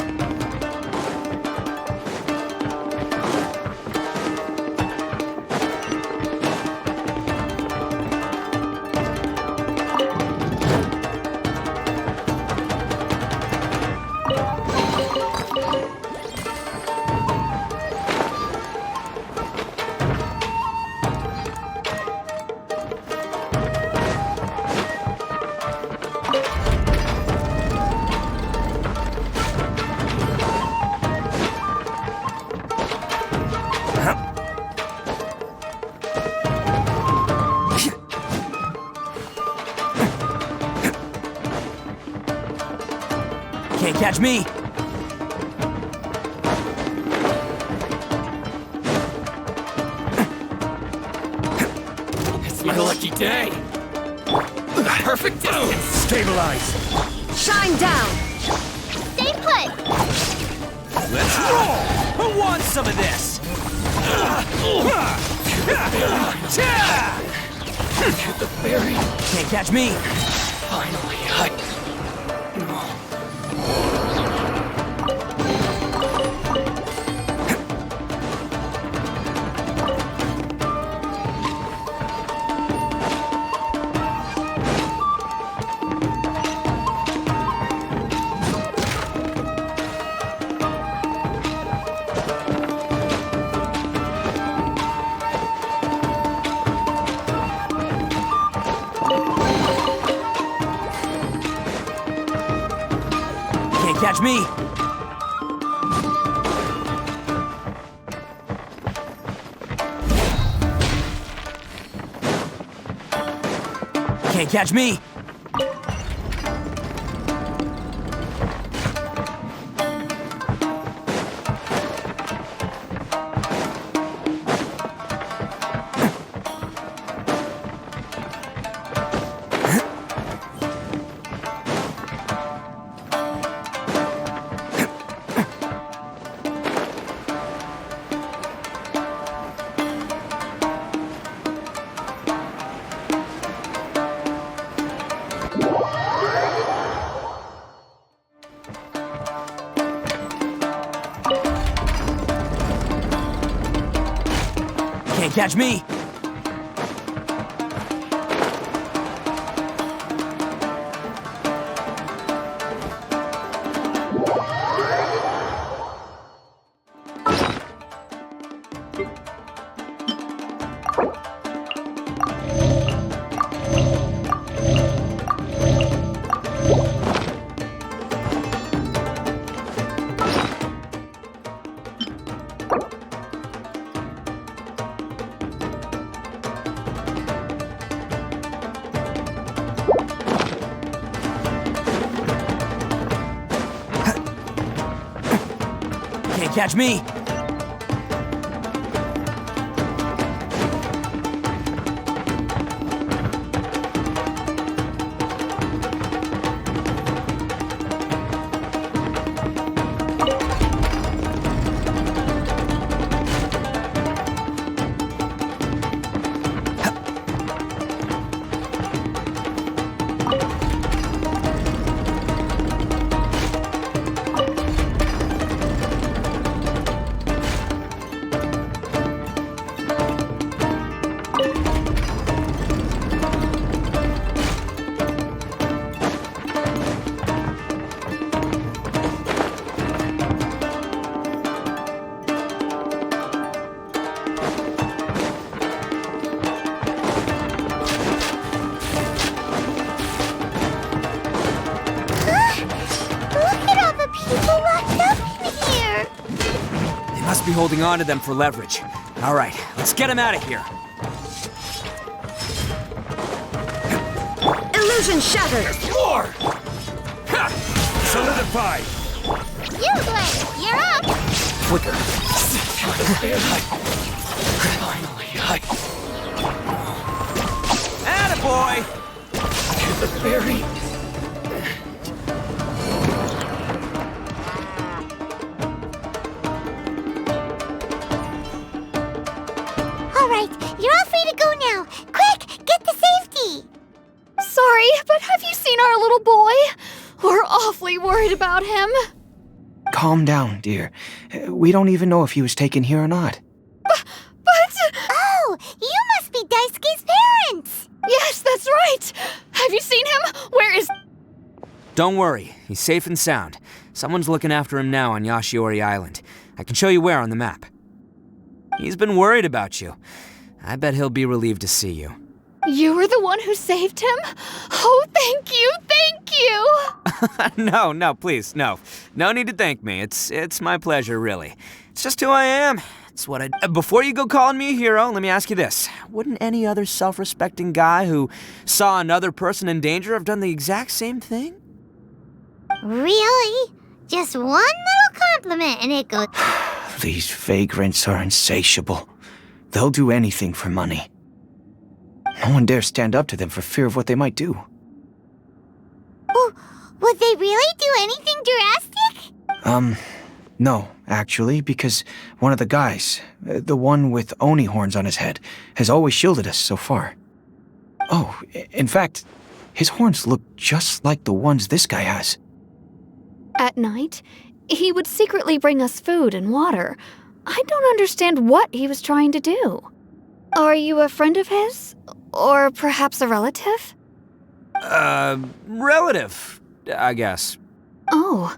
Can't catch me. It's my lucky day. Perfect distance. Stabilize. Shine down. Stay put. Let's roll. Who wants some of this? To the ferry. Can't catch me. Finally, Can't catch me. Can't catch me. Can't catch me. Can't catch me. holding on to them for leverage. All right, let's get him out of here. Illusion shattered! More! Solidify! You, Blake, you're up! Flicker. Attaboy! To the fairy. All right, you're all free to go now. Quick, get to safety! Sorry, but have you seen our little boy? We're awfully worried about him. Calm down, dear. We don't even know if he was taken here or not. But... Oh, you must be Daisuke's parents! Yes, that's right! Have you seen him? Where is... Don't worry, he's safe and sound. Someone's looking after him now on Yashiori Island. I can show you where on the map. He's been worried about you. I bet he'll be relieved to see you. You were the one who saved him? Oh, thank you, thank you! No, please, no. No need to thank me. It's my pleasure, really. It's just who I am. It's what I... Before you go calling me a hero, let me ask you this. Wouldn't any other self-respecting guy who saw another person in danger have done the exact same thing? Really? Just one little compliment and it goes... These vagrants are insatiable. They'll do anything for money. No one dares stand up to them for fear of what they might do. Oh, would they really do anything drastic? No, actually, because one of the guys, the one with Oni horns on his head, has always shielded us so far. Oh, in fact, his horns look just like the ones this guy has. At night, he would secretly bring us food and water. I don't understand what he was trying to do. Are you a friend of his? Or perhaps a relative? Relative, I guess. Oh,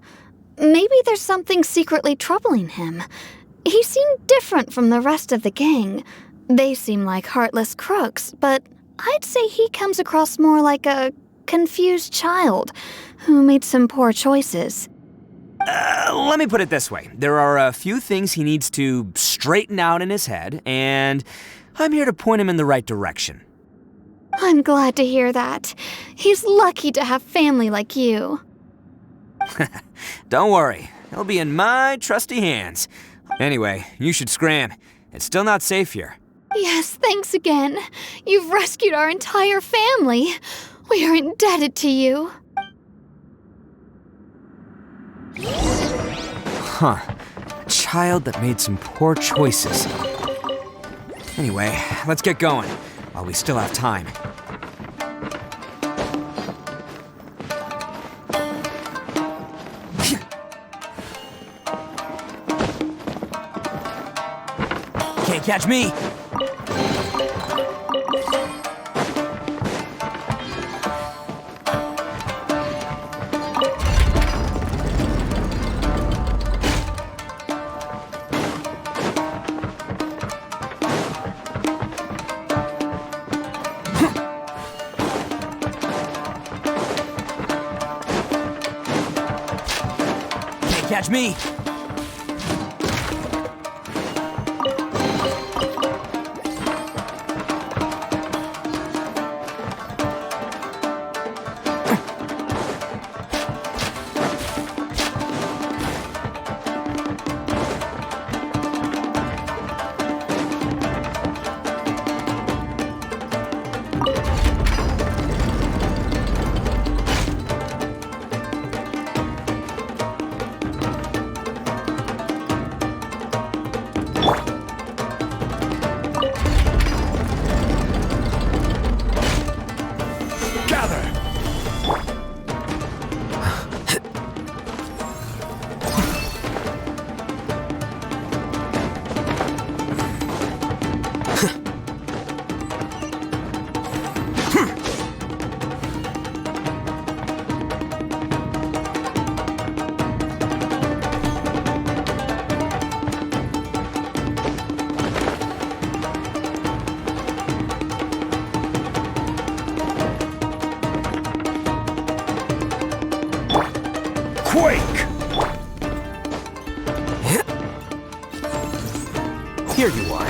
maybe there's something secretly troubling him. He seemed different from the rest of the gang. They seem like heartless crooks, but I'd say he comes across more like a confused child who made some poor choices. Let me put it this way. There are a few things he needs to straighten out in his head, and I'm here to point him in the right direction. I'm glad to hear that. He's lucky to have family like you. Don't worry. He'll be in my trusty hands. Anyway, you should scram. It's still not safe here. Yes, thanks again. You've rescued our entire family. We are indebted to you. Huh. A child that made some poor choices. Anyway, let's get going, while we still have time. Can't catch me! Catch me! Here you are.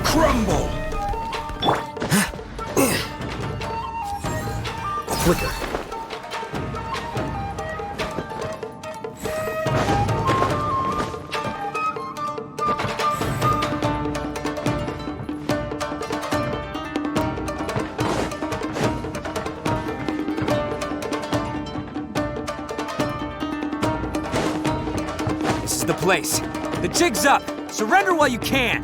Crumble! Flicker. This is the place. The jig's up. Surrender while you can.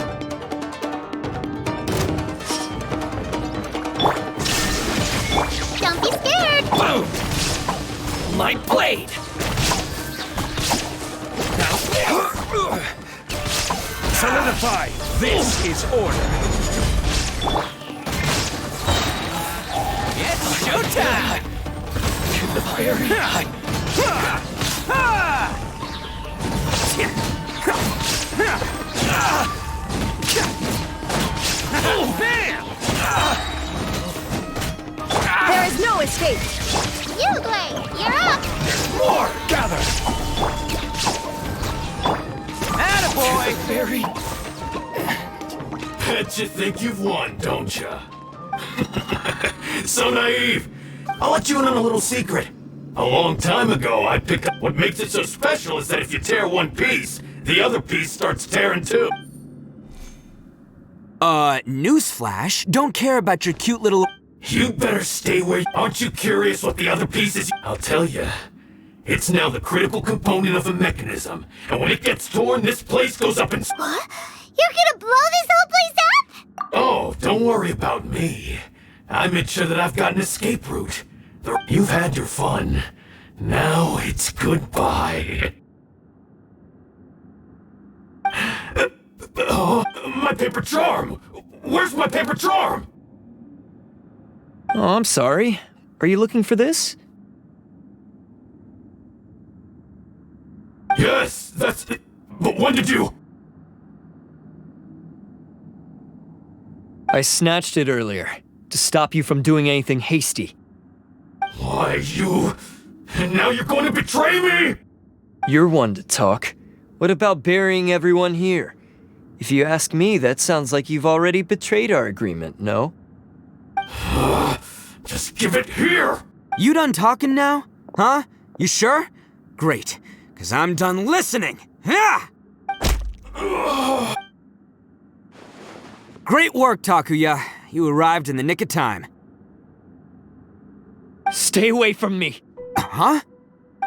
Don't be scared. Boom! My blade! Now, solidify! This is order! It's showtime! The fiery There is no escape. You, Blade, you're up. More! Gather! Attaboy! Fairy! Bet you think you've won, don't ya? So naive! I'll let you in on a little secret. A long time ago, I picked up what makes it so special is that if you tear one piece, the other piece starts tearing too. Newsflash, don't care about your cute little... You better stay where... Aren't you curious what the other piece is? I'll tell you. It's now the critical component of a mechanism. And when it gets torn, this place goes up in... What? You're gonna blow this whole place up? Oh, don't worry about me. I made sure that I've got an escape route. You've had your fun. Now it's goodbye. Oh, my paper charm! Where's my paper charm? Oh, I'm sorry. Are you looking for this? Yes, that's it. But when did you... I snatched it earlier, to stop you from doing anything hasty. Why, you... And now you're going to betray me? You're one to talk. What about burying everyone here? If you ask me, that sounds like you've already betrayed our agreement, no? Just give it here! You done talking now? Huh? You sure? Great, because I'm done listening. Yeah! Great work, Takuya. You arrived in the nick of time. Stay away from me! Huh?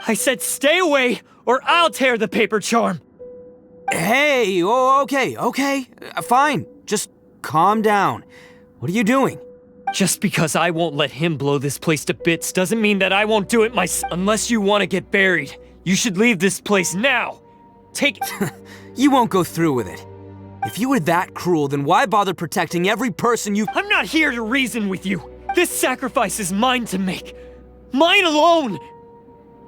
I said stay away, or I'll tear the paper charm! Hey, oh, okay. Fine. Just calm down. What are you doing? Just because I won't let him blow this place to bits doesn't mean that I won't do it myself. Unless you want to get buried, you should leave this place now! Take it! You won't go through with it. If you were that cruel, then why bother protecting every person you— I'm not here to reason with you! This sacrifice is mine to make! Mine alone!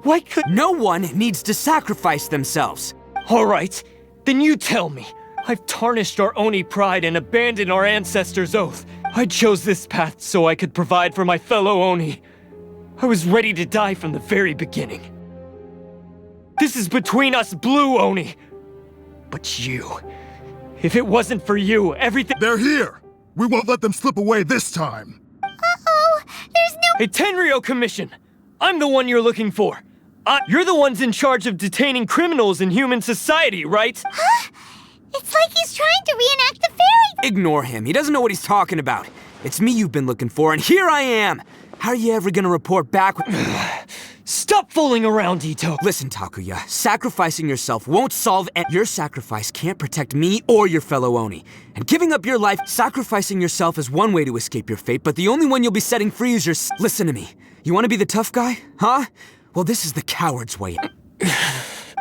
Why could— No one needs to sacrifice themselves! Alright, then you tell me. I've tarnished our Oni pride and abandoned our ancestors' oath. I chose this path so I could provide for my fellow Oni. I was ready to die from the very beginning. This is between us blue Oni. But you... If it wasn't for you, everything— They're here! We won't let them slip away this time! Uh-oh, there's no— A Tenryo commission! I'm the one you're looking for. You're the ones in charge of detaining criminals in human society, right? Huh? It's like he's trying to reenact the fairy— Ignore him. He doesn't know what he's talking about. It's me you've been looking for, and here I am! How are you ever gonna report back with— Stop fooling around, Ito! Listen, Takuya, sacrificing yourself won't solve your sacrifice can't protect me or your fellow Oni. And giving up your life, sacrificing yourself is one way to escape your fate, but the only one you'll be setting free is your— Listen to me. You want to be the tough guy? Huh? Well, this is the coward's way.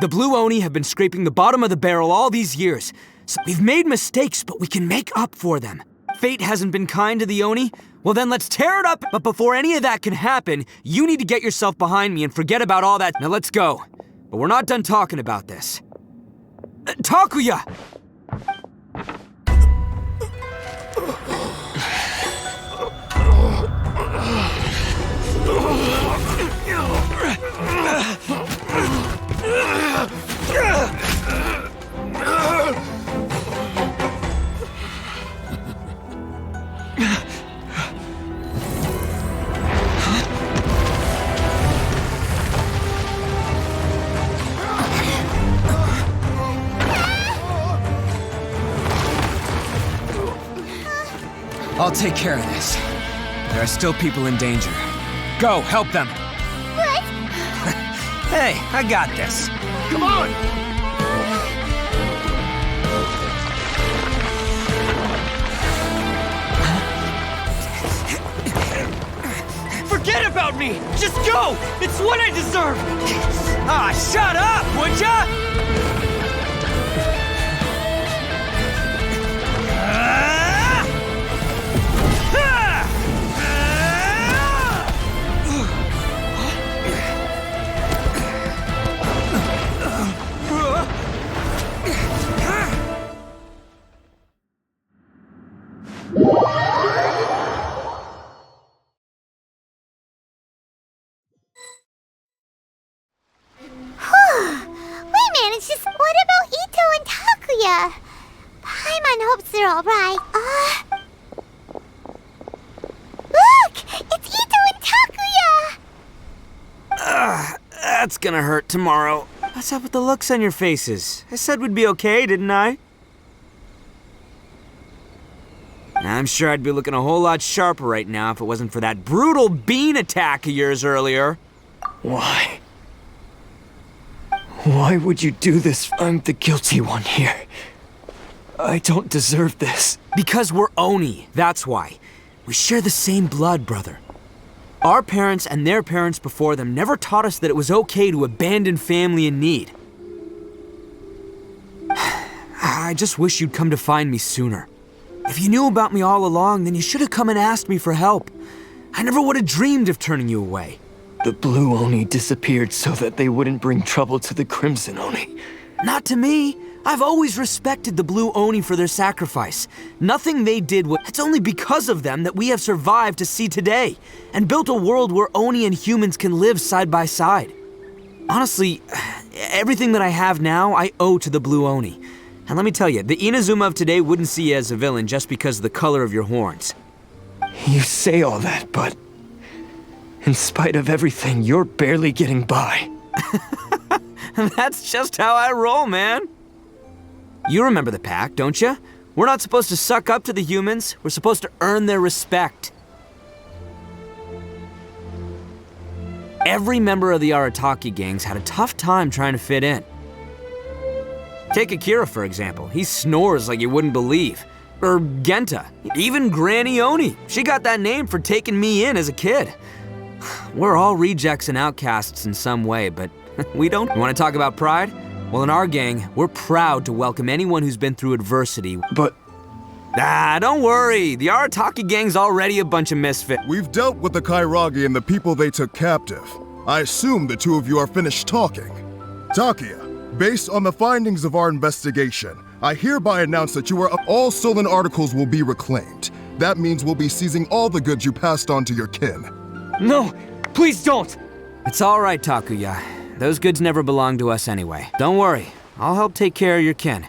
The Blue Oni have been scraping the bottom of the barrel all these years. So we've made mistakes, but we can make up for them. Fate hasn't been kind to the Oni? Well then let's tear it up. But before any of that can happen, you need to get yourself behind me and forget about all that. Now let's go. But we're not done talking about this. Takuya! I'll take care of this. There are still people in danger. Go, help them. What? Hey, I got this. Come on! Forget about me! Just go! It's what I deserve! Ah, shut up, would ya? What about Ito and Takuya? Paimon hopes they're alright. Look! It's Ito and Takuya! That's gonna hurt tomorrow. What's up with the looks on your faces? I said we'd be okay, didn't I? I'm sure I'd be looking a whole lot sharper right now if it wasn't for that brutal bean attack of yours earlier. Why? Why would you do this? I'm the guilty one here. I don't deserve this. Because we're Oni, that's why. We share the same blood, brother. Our parents and their parents before them never taught us that it was okay to abandon family in need. I just wish you'd come to find me sooner. If you knew about me all along, then you should have come and asked me for help. I never would have dreamed of turning you away. The Blue Oni disappeared so that they wouldn't bring trouble to the Crimson Oni. Not to me. I've always respected the Blue Oni for their sacrifice. Nothing they did was... It's only because of them that we have survived to see today, and built a world where Oni and humans can live side by side. Honestly, everything that I have now, I owe to the Blue Oni. And let me tell you, the Inazuma of today wouldn't see you as a villain just because of the color of your horns. You say all that, but... in spite of everything, you're barely getting by. That's just how I roll, man. You remember the pact, don't you? We're not supposed to suck up to the humans. We're supposed to earn their respect. Every member of the Arataki gangs had a tough time trying to fit in. Take Akira, for example. He snores like you wouldn't believe. Or Genta. Even Granny Oni. She got that name for taking me in as a kid. We're all rejects and outcasts in some way, but we don't. You want to talk about pride? Well, in our gang, we're proud to welcome anyone who's been through adversity. But... don't worry. The Arataki gang's already a bunch of misfits. We've dealt with the Kairagi and the people they took captive. I assume the two of you are finished talking. Takuya, based on the findings of our investigation, I hereby announce that you are all stolen articles will be reclaimed. That means we'll be seizing all the goods you passed on to your kin. No, please don't! It's all right, Takuya. Those goods never belonged to us anyway. Don't worry, I'll help take care of your kin.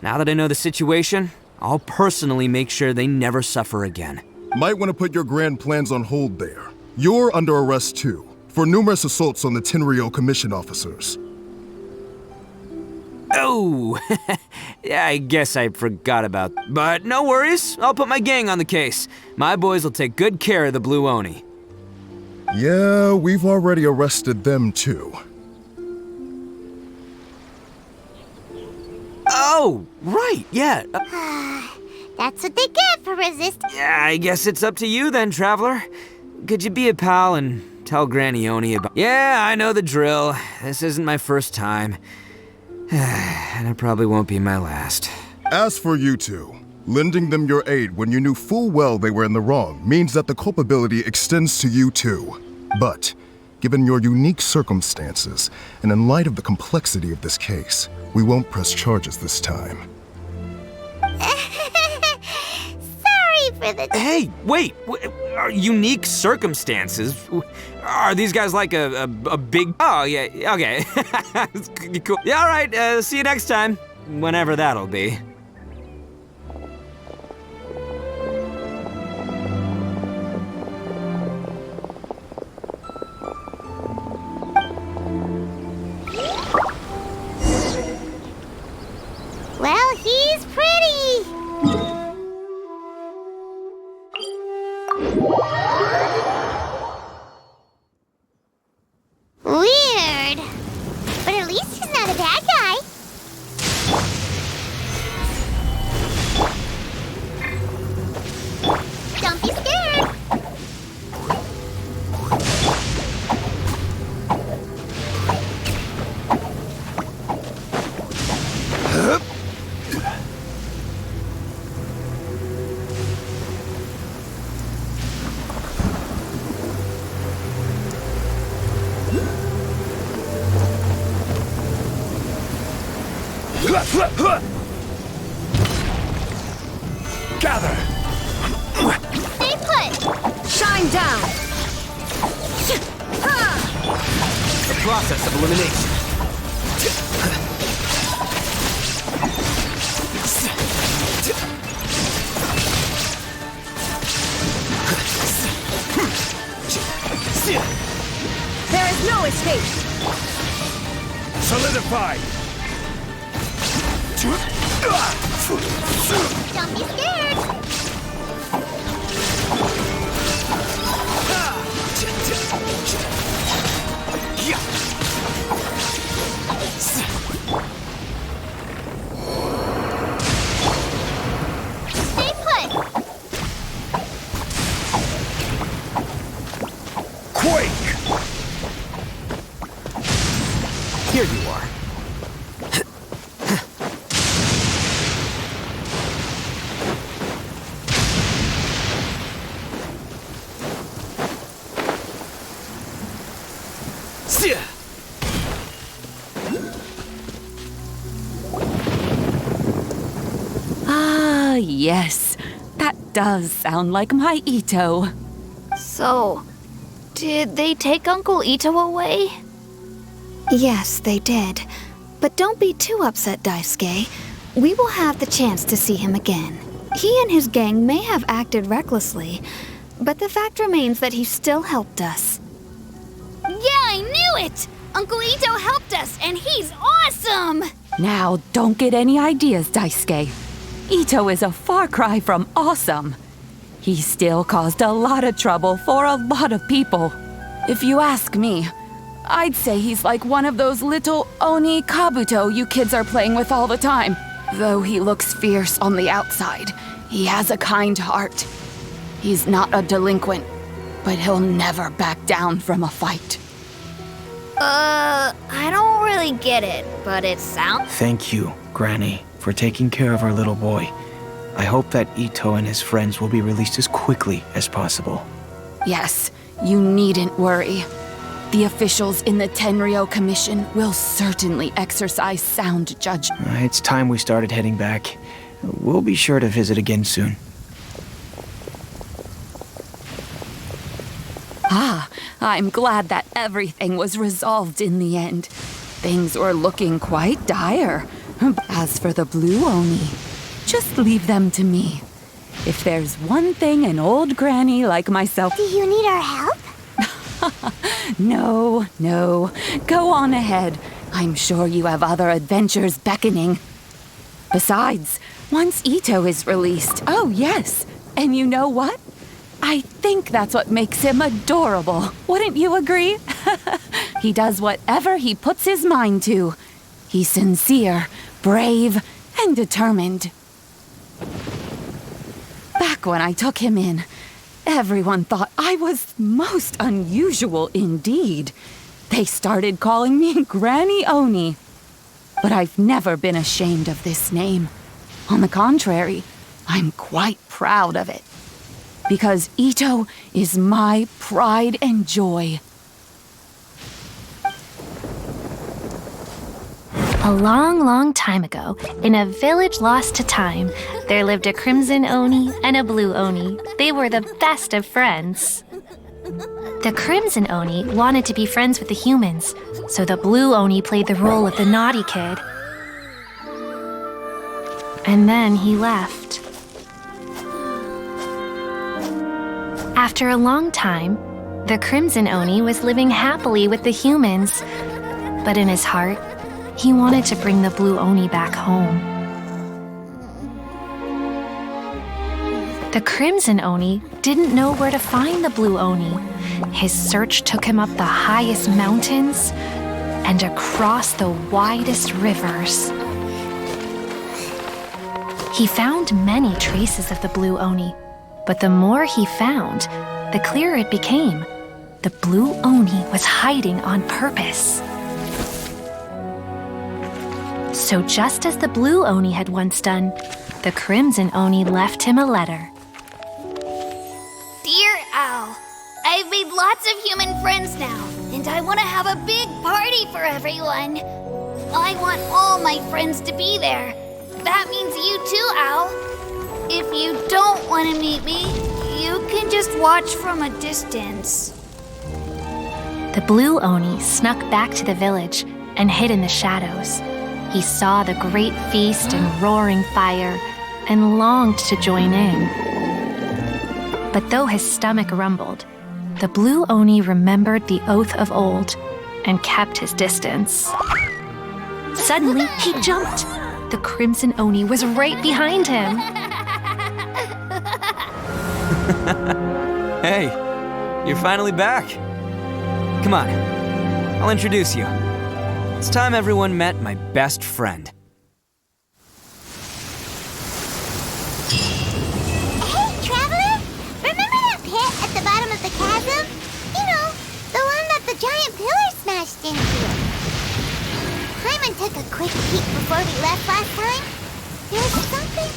Now that I know the situation, I'll personally make sure they never suffer again. Might want to put your grand plans on hold there. You're under arrest too, for numerous assaults on the Tenryo Commission officers. Oh, yeah, I guess I forgot about that. But no worries, I'll put my gang on the case. My boys will take good care of the Blue Oni. Yeah, we've already arrested them too. Oh, right, yeah. That's what they get for resisting. Yeah, I guess it's up to you then, Traveler. Could you be a pal and tell Granny Oni about... Yeah, I know the drill. This isn't my first time. And it probably won't be my last. As for you two, lending them your aid when you knew full well they were in the wrong means that the culpability extends to you too. But, given your unique circumstances, and in light of the complexity of this case, we won't press charges this time. Sorry for the... Hey, wait! Unique circumstances? Are these guys like a big... Oh, yeah, okay. Cool. Yeah, alright, see you next time. Whenever that'll be. Well, he's pretty. Weird. But at least he's not a bad guy. Don't be scared. Gather! Stay put. Shine down! The process of elimination. There is no escape! Solidify! Don't be scared. Stay put. Quake! Here you are. Ah, yes. That does sound like my Ito. So, did they take Uncle Ito away? Yes, they did. But don't be too upset, Daisuke. We will have the chance to see him again. He and his gang may have acted recklessly, but the fact remains that he still helped us. Yeah, I knew it! Uncle Ito helped us, and he's awesome! Now, don't get any ideas, Daisuke. Ito is a far cry from awesome. He still caused a lot of trouble for a lot of people. If you ask me, I'd say he's like one of those little Oni Kabuto you kids are playing with all the time. Though he looks fierce on the outside, he has a kind heart. He's not a delinquent, but he'll never back down from a fight. I don't really get it, but it sounds... Thank you, Granny, for taking care of our little boy. I hope that Ito and his friends will be released as quickly as possible. Yes, you needn't worry. The officials in the Tenryo Commission will certainly exercise sound judgment. It's time we started heading back. We'll be sure to visit again soon. Ah, I'm glad that everything was resolved in the end. Things were looking quite dire. As for the Blue Oni, just leave them to me. If there's one thing an old granny like myself... Do you need our help? No. Go on ahead. I'm sure you have other adventures beckoning. Besides, once Ito is released... Oh, yes. And you know what? I think that's what makes him adorable. Wouldn't you agree? He does whatever he puts his mind to. He's sincere, brave, and determined. Back when I took him in, everyone thought I was most unusual indeed. They started calling me Granny Oni. but I've never been ashamed of this name. On the contrary, I'm quite proud of it. Because Ito is my pride and joy. A long, long time ago, in a village lost to time, there lived a crimson oni and a blue oni. They were the best of friends. The crimson oni wanted to be friends with the humans, so the blue oni played the role of the naughty kid. And then he left. After a long time, the crimson oni was living happily with the humans, but in his heart, he wanted to bring the blue oni back home. The crimson oni didn't know where to find the blue oni. His search took him up the highest mountains and across the widest rivers. He found many traces of the blue oni, but the more he found, the clearer it became. The blue oni was hiding on purpose. So just as the blue oni had once done, the crimson oni left him a letter. Dear Owl, I've made lots of human friends now, and I want to have a big party for everyone. I want all my friends to be there. That means you too, Owl. If you don't want to meet me, you can just watch from a distance. The blue oni snuck back to the village and hid in the shadows. He saw the great feast and roaring fire and longed to join in. But though his stomach rumbled, the blue oni remembered the oath of old and kept his distance. Suddenly, he jumped. The crimson oni was right behind him. Hey, you're finally back. Come on, I'll introduce you. It's time everyone met my best friend. Hey, Traveler! Remember that pit at the bottom of the chasm? You know, the one that the giant pillar smashed into. Hyman took a quick peek before we left last time. There's something...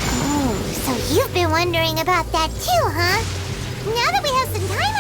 Oh, so you've been wondering about that too, huh? Now that we have some time